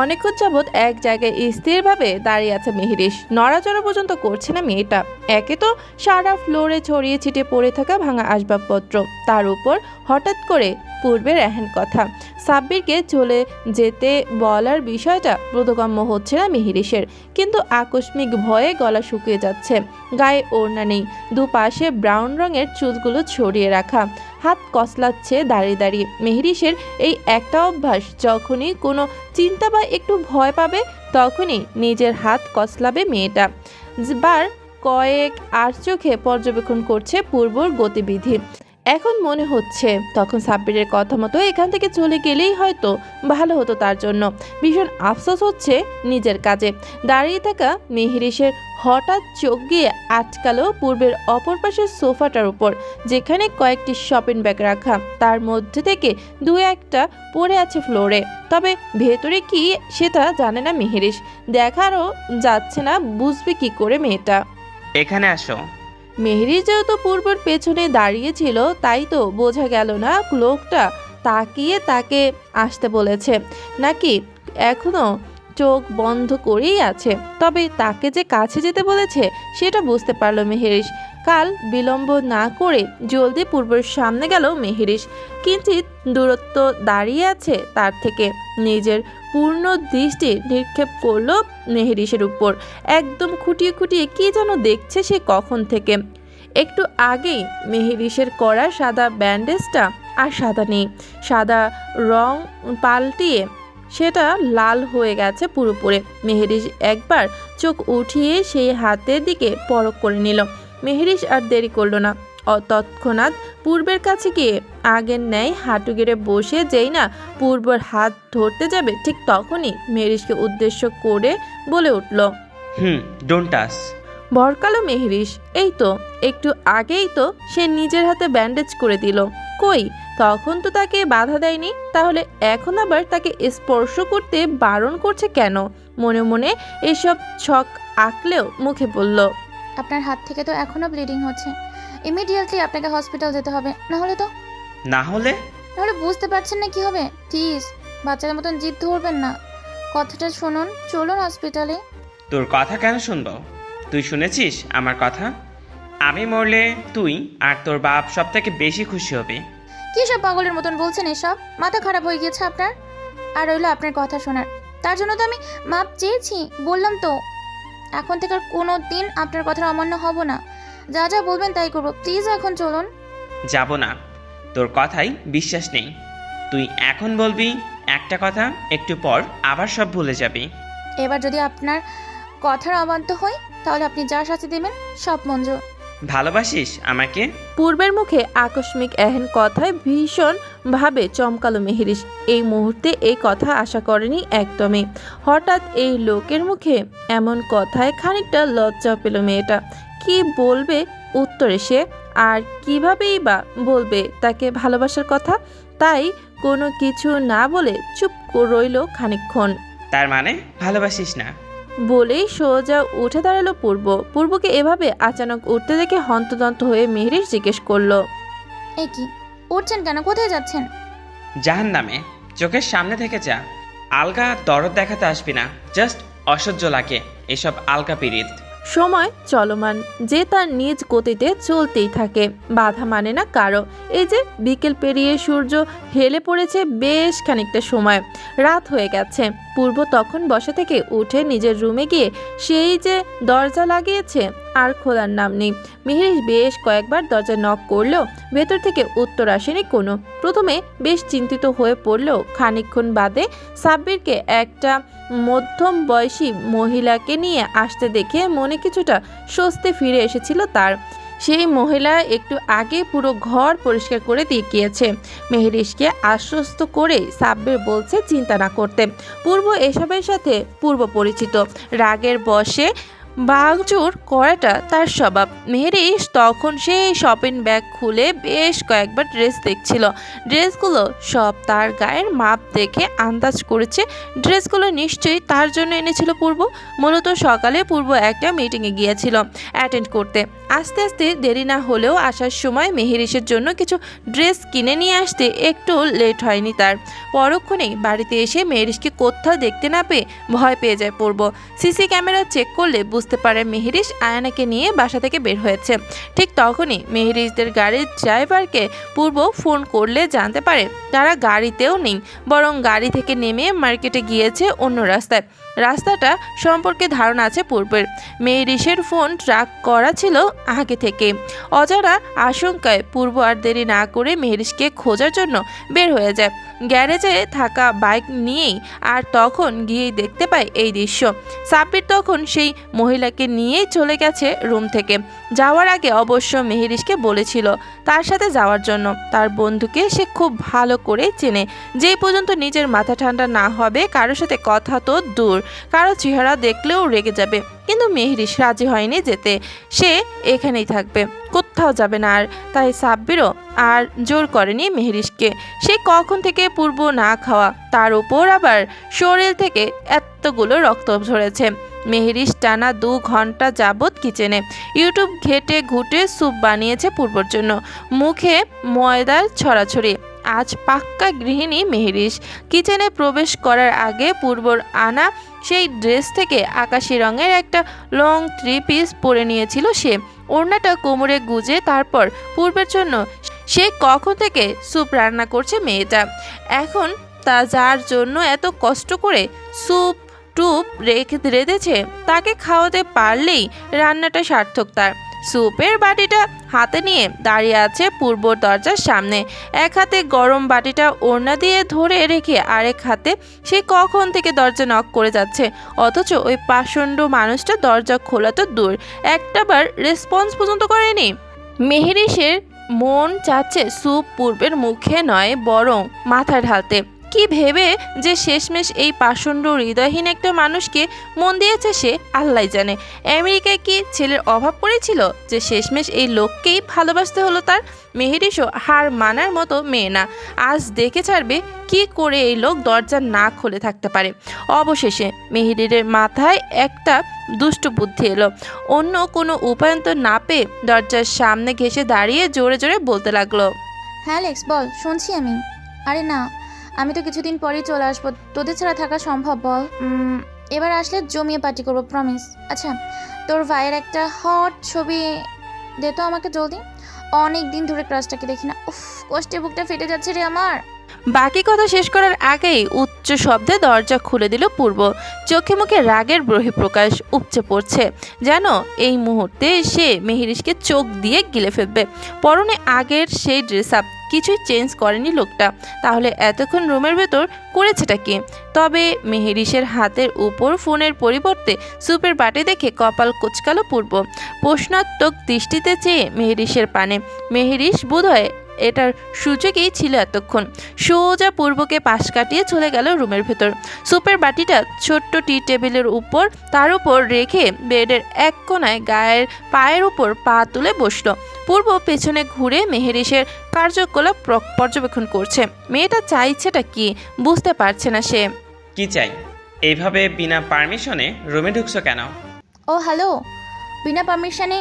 অনেকক্ষণ যাবৎ এক জায়গায় স্থিরভাবে দাঁড়িয়ে আছে মেহেরিস। নড়াচড়া পর্যন্ত করছে না মেয়েটা। একে তো সারা ফ্লোরে ছড়িয়ে ছিটিয়ে পড়ে থাকা ভাঙা আসবাবপত্র, তার উপর হঠাৎ করে পূর্বের এহেন কথা। সাব্বিরকে চলে যেতে বলার বিষয়টা বোধগম্য হচ্ছে না মেহেরিসের, কিন্তু আকস্মিক ভয়ে গলা শুকিয়ে যাচ্ছে। গায়ে ওড়না নেই, দুপাশে ব্রাউন রঙের চুলগুলো ছড়িয়ে রাখা, হাত কসলাচ্ছে দাঁড়িয়ে দাঁড়িয়ে। মেহেরিসের এই একটা অভ্যাস, যখনই কোনো চিন্তা বা একটু ভয় পাবে তখনই নিজের হাত কসলাবে মেয়েটা। বার কয়েক আর চোখে পর্যবেক্ষণ করছে পূর্বর গতিবিধি। এখন মনে হচ্ছে তখন সাব্বিরের কথা মতো এখান থেকে চলে গেলেই হয়তো ভালো হতো তার জন্য। ভীষণ আফসোস হচ্ছে নিজের কাজে। দাঁড়িয়ে থাকা মেহেরিসের হঠাৎ চোখ গিয়ে আটকালো পূর্বের অপর পাশের সোফাটার উপর, যেখানে কয়েকটি শপিং ব্যাগ রাখা। তার মধ্যে থেকে দু একটা পড়ে আছে ফ্লোরে, তবে ভেতরে কি সেটা জানে না মেহেরিস। দেখারও যাচ্ছে না, বুঝবে কি করে মেয়েটা। এখানে আসো। মেহেরিস যেহেতু পূর্বের পেছনে দাঁড়িয়েছিল, তাই তো বোঝা গেল না লোকটা তাকিয়ে তাকে আসতে বলেছে নাকি এখনো চোখ বন্ধ করেই আছে। তবে তাকে যে কাছে যেতে বলেছে সেটা বুঝতে পারলো মেহেরিস। কাল বিলম্ব না করে জলদি পূর্বের সামনে গেল মেহেরিস। কিঞ্চিত দূরত্ব দাঁড়িয়ে আছে তার থেকে। নিজের পূর্ণ দৃষ্টি নিক্ষেপ করলো মেহেরিসের উপর। একদম খুঁটিয়ে খুঁটিয়ে কি যেন দেখছে সে কখন থেকে। একটু আগেই মেহেরিসের করা সাদা ব্যান্ডেজটা আর সাদা নেই, সাদা রং পাল্টিয়ে সেটা লাল হয়ে গেছে পুরোপুরি। মেহেরিস একবার চোখ উঠিয়ে সেই হাতের দিকে পরখ করে নিল। মেহেরিস আর দেরি করলো না, তৎক্ষণাৎ পূর্বের কাছে গিয়ে আগের ন্যায় হাঁটু গেড়ে বসে যেই না পূর্বর হাত ধরতে যাবে, ঠিক তখনই মেহেরিসকে উদ্দেশ্য করে বলে উঠল, ডোন্ট টাচ। ভরকালো মেহেরিস, এই তো একটু আগেই তো সে নিজের হাতে ব্যান্ডেজ করে দিল, কই তখন তো তাকে বাধা দেয়নি, তাহলে এখন আবার তাকে স্পর্শ করতে বারণ করছে কেন? মনে মনে এসব ছক আঁকলেও মুখে বলল, আপনার হাত থেকে তো এখনও ব্লিডিং হচ্ছে, ইমিডিয়েটলি আপনাকে হসপিটাল যেতে হবে, না হলে না হলে বুঝতে পারছেন না কি হবে? প্লিজ বাচ্চাদের মতন জিদ ধরবেন না, কথাটা শুনুন, চলুন হসপিটালে। তোর কথা কেন শুনবো? তুই শুনেছিস আমার কথা? আমি মরলে তুই আর তোর বাপ সব থেকে বেশি খুশি হবে। কী সব পাগলের মতন বলছেন এসব? মাথা খারাপ হয়ে গিয়েছে আপনার? আর রইলো আপনার কথা শোনার, তার জন্য তো আমি মাপ চেয়েছি, বললাম তো এখন থেকে আর কোনো দিন আপনার কথার অমান্য হব না, যা যা বলবেন তাই করবো, প্লিজ এখন চলুন। যাব না, তোর কথাই বিশ্বাস নেই। তুই এখন বলবি একটা কথা, একটু পর আবার সব ভুলে যাবি। এবার যদি আপনার কথার অবাধ্য হই তাহলে আপনি যা শাস্তি দেবেন সব মঞ্জুর। ভালোবাসিস আমাকে? পূর্বের মুখে আকস্মিক এহেন কথায় ভীষণ ভাবে চমকালো মেহেরিস। এই মুহূর্তে এই কথা আশা করেনি একদমই। হঠাৎ এই লোকের মুখে এমন কথায় খানিকটা লজ্জা পেল মেয়েটা। কি বলবে উত্তরে সে, আর কিভাবেই বা বলবে তাকে ভালোবাসার কথা? তাই কোনো কিছু না বলে চুপ রইল খানিকক্ষণ। তার মানে ভালোবাসিস না? বলেই সোজা উঠে দাঁড়ালো পূর্বকে এভাবে আচানক উঠতে দেখে হন্তদন্ত হয়ে মেহেরিস জিজ্ঞেস করলো, এ কি উঠছেন কেন, কোথায় যাচ্ছেন? জাহান্নামে, চোখের সামনে থেকে যা। আলগা দরদ দেখাতে আসবি না, জাস্ট অসহ্য লাগে এসব আলগা পিরিত। সময় চলমান, যে তার নিজ গতিতে চলতেই থাকে, বাধা মানে না কারো। এই যে বিকেল পেরিয়ে সূর্য হেলে পড়েছে বেশ খানিকটা সময়, রাত হয়ে গেছে। পূর্ব তখন বসা থেকে উঠে নিজের রুমে গিয়ে সেই যে দরজা লাগিয়েছে আর খোলার নাম নেই। মেহেরিস বেশ কয়েকবার দরজা নক করলেও ভেতর থেকে উত্তর আসেনি কোনো। প্রথমে বেশ চিন্তিত হয়ে পড়লেও খানিকক্ষণ বাদে সাব্বিরকে একটা মধ্যম বয়সী মহিলাকে নিয়ে আসতে দেখে মনে কিছুটা স্বস্তি ফিরে এসেছিল তার। সেই মহিলা একটু আগে পুরো ঘর পরিষ্কার করে দিয়ে গিয়েছে। মেহেরিসকে আশ্বস্ত করে সাব্বির বলছে চিন্তা না করতে। পূর্ব এসবের সাথে পূর্ব পরিচিত, রাগের বশে ভাঙচুর করাটা তার স্বভাব। মেহেরিস তখন সেই শপিং ব্যাগ খুলে বেশ কয়েকবার ড্রেস দেখছিল। ড্রেসগুলো সব তার গায়ের মাপ দেখে আন্দাজ করেছে ড্রেসগুলো নিশ্চয়ই তার জন্য এনেছিল পূর্ব। মূলত সকালে পূর্ব একটা মিটিংয়ে গিয়েছিল অ্যাটেন্ড করতে। আস্তে আস্তে দেরি না হলেও আসার সময় মেহেরিসের জন্য কিছু ড্রেস কিনে নিয়ে আসতে একটু লেট হয়নি তার। পরক্ষণেই বাড়িতে এসে মেহেরিসকে কোথাও দেখতে না পেয়ে ভয় পেয়ে যায় পূর্ব। সিসি ক্যামেরা চেক করলে বুঝতে পারে মেহেরিস আয়ানাকে নিয়ে বাসা থেকে বের হয়েছে। ঠিক তখনই মেহেরিসদের গাড়ির ড্রাইভারকে পূর্ব ফোন করলে জানতে পারে তারা গাড়িতেও নেই, বরং গাড়ি থেকে নেমে মার্কেটে গিয়েছে অন্য রাস্তায়। রাস্তাটা সম্পর্কে ধারণা আছে পূর্বের। মেহেরিসের ফোন ট্র্যাক করা ছিল আগে থেকে। অজানা আশঙ্কায় পূর্ব আর দেরি না করে মেহেরিসকে খোঁজার জন্য বের হয়ে যায় গ্যারেজে থাকা বাইক নিয়েই। আর তখন গিয়েই দেখতে পায় এই দৃশ্য। সাব্বির তখন সেই মহিলাকে নিয়েই চলে গেছে রুম থেকে। যাওয়ার আগে অবশ্য মেহেরিসকে বলেছিল তার সাথে যাওয়ার জন্য। তার বন্ধুকে সে খুব ভালো করে চেনে। যেই পর্যন্ত নিজের মাথা ঠান্ডা না হবে কারোর সাথে কথা তো দূর, কারো চেহারা দেখলেও রেগে যাবে। কিন্তু মেহেরিস রাজি হয়নি যেতে, সে এখানেই থাকবে, কোথাও যাবে না। আর তাই সাব্বিরও আর জোর করেনি মেহেরিসকে। সে কখন থেকে পূর্ব না খাওয়া, তার উপর আবার শরীর থেকে এতগুলো রক্ত ঝরেছে। মেহেরিস টানা 2 ঘন্টা যাবৎ কিচেনে ইউটিউব ঘেটে ঘুটে স্যুপ বানিয়েছে পূর্বর জন্য। মুখে ময়দার ছড়াছড়ি। আজ পাক্কা গৃহিণী মেহেরিস। কিচেনে প্রবেশ করার আগে পূর্বর আনা সেই ড্রেস থেকে আকাশি রঙের একটা লং 3 পিস পরে নিয়েছিল সে। ওড়নাটা কোমরে গুজে তারপর পূর্বের জন্য সে কখন থেকে স্যুপ রান্না করছে মেয়েটা। এখন তা যার জন্য এত কষ্ট করে স্যুপ টুপ রেঁধেছে তাকে খাওয়াতে পারলেই রান্নাটা সার্থক তার। স্যুপের বাটিটা হাতে নিয়ে দাঁড়িয়ে আছে পূর্ব দরজার সামনে। এক হাতে গরম বাটিটা ওড়না দিয়ে ধরে রেখে আরেক হাতে সে কখন থেকে দরজা নক করে যাচ্ছে, অথচ ওই পাষণ্ড মানুষটা দরজা খোলা তো দূর, একটাবার রেসপন্স পর্যন্ত করেনি। মেহেরিসের মন চাচ্ছে স্যুপ পূর্বের মুখে নয় বরং মাথায় ঢালতে। কি ভেবে যে শেষমেশ এই পাষণ্ড হৃদয়হীন একটা মানুষকে মন দিয়েছে সে আল্লাহ জানে। আমেরিকায় কি ছেলের অভাব পড়েছিল যে শেষমেশ এই লোককেই ভালোবাসতে হলো তার? মেহেরিসও হার মানার মতো মেয়ে না, আজ দেখে ছাড়বে কি করে এই লোক দরজা না খুলে থাকতে পারে। অবশেষে মেহেরির মাথায় একটা দুষ্ট বুদ্ধি এলো। অন্য কোনো উপায়ন্তর না পেয়ে দরজার সামনে ঘেঁষে দাঁড়িয়ে জোরে জোরে বলতে লাগলো, হ্যাঁ লেক্স বল, শুনছি আমি। আরে না, আমি তো কিছুদিন পরেই চলে আসবো, তোদের ছাড়া থাকা সম্ভব বল? এবার আসলে জমিয়ে পার্টি করবো, প্রমিস। আচ্ছা, তোর ভাইয়ের একটা হট ছবি দে তো আমাকে জলদি, অনেক দিন ধরে ক্রাশটাকে দেখি না। উফ, কষ্টে বুকটা ফেটে যাচ্ছে রে আমার। বাকি কথা শেষ করার আগেই উচ্চ শব্দে দরজা খুলে দিল পূর্ব। চোখে মুখে রাগের বহিঃপ্রকাশ উপচে পড়ছে, যেন এই মুহূর্তে সে মেহেরিসকে চোখ দিয়ে গিলে ফেলবে। পরনে আগের সেই ড্রেস আপ, কিছুই চেঞ্জ করেনি লোকটা, তাহলে এতক্ষণ রুমের ভেতর করেছেটা কি? তবে মেহেরিসের হাতের উপর ফোনের পরিবর্তে স্যুপের বাটি দেখে কপাল কুঁচকালো পূর্ব। প্রশ্নাত্মক দৃষ্টিতে চেয়ে মেহেরিসের পানে। মেহেরিস বোধহয় এটার সূচকই ছিল এতক্ষণ। সোজা পূর্বকে পাশ কাটিয়ে চলে গেল রুমের ভেতর। স্যুপের বাটিটা ছোট্ট টি টেবিলের উপর, তার উপর রেখে বেডের এক কোনায় গায়ের পায়ের উপর পা তুলে বসলো। পূর্ব পেছনে ঘুরে মেহেরিসের কার্যকলাপ পর্যবেক্ষণ করছে। মেয়েটা চাইছেটা কি বুঝতে পারছে না সে। কি চাই? এইভাবে বিনা পারমিশনে রুমে ঢুকছো কেন? ও হ্যালো, বিনা পারমিশনে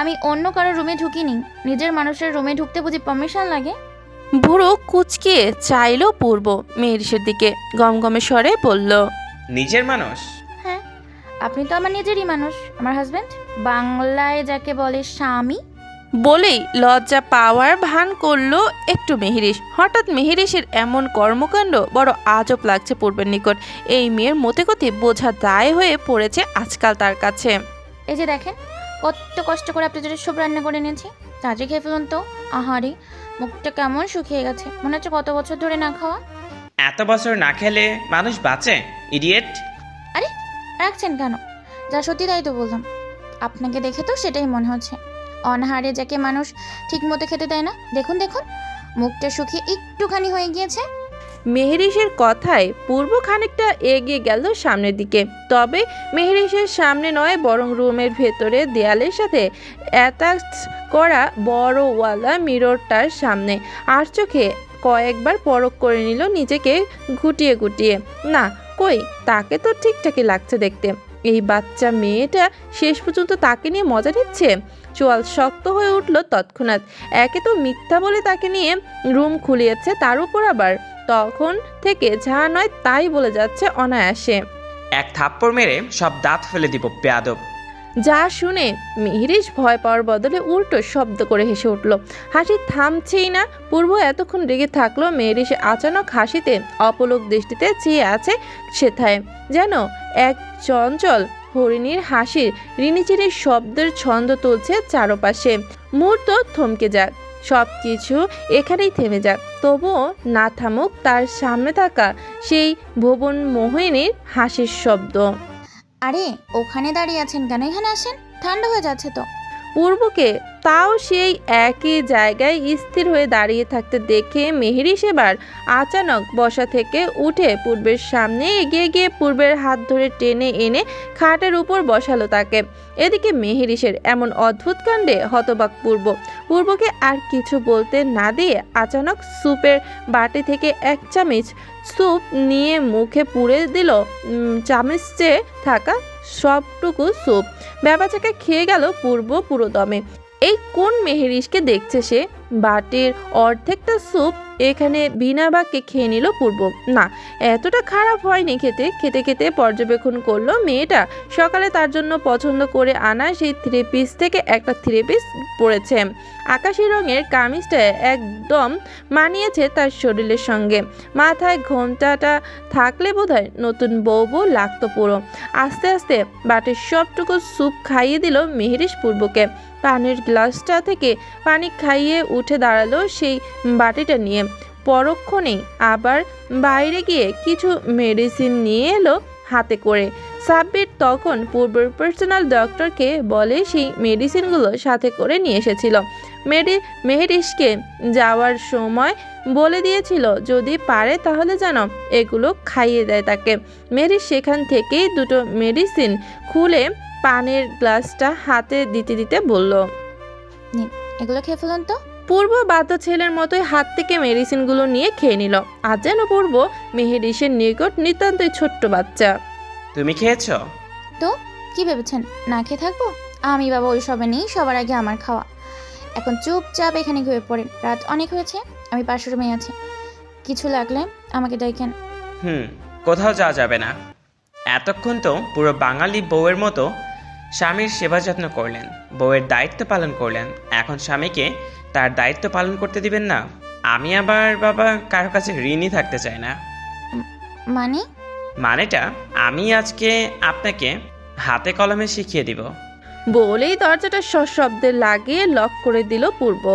আমি অন্য কারো রুমে ঢুকিনি। নিজের মানুষের রুমে ঢুকতে বুঝি পারমিশন লাগে? বুড়ো কুচকিয়ে চাইল পূর্ব মেহেরিসের দিকে, গমগমে স্বরে বলল, নিজের মানুষ? হ্যাঁ, আপনি তো আমার নিজেরই মানুষ, আমার হাজব্যান্ড, বাংলায় যাকে বলে স্বামী। বলেই লজ্জা পাওয়ার ভান করলো একটু মেহেরিস। হঠাৎ মেহেরিসের এমন কর্মকাণ্ড বড় আজব লাগছে পূর্বের নিকট। এই মেয়ের মতে গতি বোঝা দায় হয়ে পড়েছে আজকাল তার কাছে। এই যে দেখেন, কত কষ্ট করে আপনি যদি সব রান্না করে নিয়েছি, তাজে খেয়ে ফেলুন তো। আহারে, মুখটা কেমন শুকিয়ে গেছে, মনে হচ্ছে কত বছর ধরে না খাওয়া। এত বছর না খেলে মানুষ বাঁচে, ইডিয়েট। আরে রাখছেন কেন? যা সত্যি তাই তো বললাম। আপনাকে দেখে তো সেটাই মনে হচ্ছে। অনাহারে যাকে মানুষ ঠিক মতো খেতে দেয় না, দেখুন দেখুন, মুখটা শুকিয়ে একটুখানি হয়ে গিয়েছে। মেহেরিসের কথায় পূর্ব খানিকটা এগিয়ে গেল সামনের দিকে, তবে মেহেরিসের সামনে নয় বরং রুমের ভেতরে দেয়ালের সাথে অ্যাটাচ করা বড়ওয়ালা মিররটার সামনে। আর চোখে কয়েকবার পরখ করে নিল নিজেকে গুটিয়ে গুটিয়ে। না, কই, তাকে তো ঠিকঠাকই লাগছে দেখতে। এই বাচ্চা মেয়েটা শেষ পর্যন্ত তাকে নিয়ে মজা নিচ্ছে। চোয়াল শক্ত হয়ে উঠল তৎক্ষণাৎ। একে তো মিথ্যা বলে তাকে নিয়ে রুম খুলিয়েছে, তার উপর আবার তখন থেকে যা নয় তাই বলে যাচ্ছে অনায়াসে। এক থাপ্পড় মেরে সব দাঁত ফেলে দিব বেয়াদব। যা শুনে মেহেরিস ভয় পাওয়ার বদলে উল্টো শব্দ করে হেসে উঠল। হাসি থামছেই না। পূর্ব এতক্ষণ রেগে থাকলো, মেহেরিস আচানক হাসিতে অপলক দৃষ্টিতে চেয়ে আছে সেথায়, যেন এক চঞ্চল হরিণীর হাসির রিনিচিনির শব্দের ছন্দ তুলছে চারপাশে। মুহূর্ত থমকে যাক, সব কিছু এখানেই থেমে যাক, তবুও না থামুক তার সামনে থাকা সেই ভুবন মোহিনীর হাসির শব্দ। আরে ওখানে দাঁড়িয়ে আছেন কেন? এখানে আসেন, ঠান্ডা হয়ে যাচ্ছে তো। পূর্বকে তাও সেই একই জায়গায় স্থির হয়ে দাঁড়িয়ে থাকতে দেখে মেহেরিস এবার আচানক বসা থেকে উঠে পূর্বের সামনে এগিয়ে গিয়ে পূর্বের হাত ধরে টেনে এনে খাটের উপর বসালো তাকে। এদিকে মেহেরিসের এমন অদ্ভুত কাণ্ডে হতবাক পূর্বকে আর কিছু বলতে না দিয়ে আচানক স্যুপের বাটি থেকে এক চামচ স্যুপ নিয়ে মুখে পুরে দিল। চামচে থাকা সবটুকু স্যুপ ব্যাপাচাকে খেয়ে গেল পূর্ব পুরোদমে। এই কোন মেহেরিসকে দেখছে সে? বাটির অর্ধেকটা স্যুপ এখানে বিনা বাক্যে খেয়ে নিল পূর্ব। না, এতটা খারাপ হয়নি খেতে। খেতে খেতে পর্যবেক্ষণ করলো মেয়েটা সকালে তার জন্য পছন্দ করে আনা সেই 3 পিস থেকে একটা 3 পিস পরেছে। আকাশি রঙের কামিজটা একদম মানিয়েছে তার শরীরের সঙ্গে। মাথায় ঘোমটাটা থাকলে বোধহয় নতুন বউ বউ লাগতো পুরো। আস্তে আস্তে বাটির সবটুকু স্যুপ খাইয়ে দিল মেহেরিশ পূর্বকে। পানির গ্লাসটা থেকে পানি খাইয়ে উঠে দাঁড়ালো সেই বাটিটা নিয়ে। পরক্ষণেই আবার বাইরে গিয়ে কিছু মেডিসিন নিয়ে এলো হাতে করে। সাব্বির তখন পূর্বের পার্সোনাল ডক্টরকে বলে সেই মেডিসিনগুলো সাথে করে নিয়ে এসেছিল। মেহেরিশকে যাওয়ার সময় বলে দিয়েছিল যদি পারে তাহলে যেন এগুলো খাইয়ে দেয় তাকে। মেহেরিশ সেখান থেকেই 2টো মেডিসিন খুলে পানির গ্লাসটা হাতে দিতে দিতে বলল, নিন, এগুলো খেয়ে ফেলুন তো। পূর্ব বাধ্য ছেলের মতোই হাত থেকে মেডিসিনগুলো নিয়ে খেয়ে নিল। আজ যেন পূর্ব মেহেরিশের নিকট নিতান্তই ছোট্ট বাচ্চা। তুমি খেয়েছো? তো কি ভেবেছেন না খেয়ে থাকবো? আমি বাবা ওই সবে নেই, সবার আগে আমার খাওয়া। এখন চুপচাপ এখানে ঘুরে পড়েন, রাত অনেক হয়েছে, আমি পাশের রুমে আছি, কিছু লাগলে আমাকে ডাকেন। কোথাও যাওয়া যাবে না। এতক্ষণ তো পুরো বাঙালি বউয়ের মতো স্বামীর সেবা যত্ন করলেন, বউয়ের দায়িত্ব পালন করলেন, এখন স্বামীকে তার দায়িত্ব পালন করতে দিবেন না? আমি আবার বাবা কারো কাছে ঋণই থাকতে চাই না। মানেটা আমি আজকে আপনাকে হাতে কলমে শিখিয়ে দিব। বলেই দরজাটা সশব্দে লাগিয়ে লক করে দিল পূর্ব।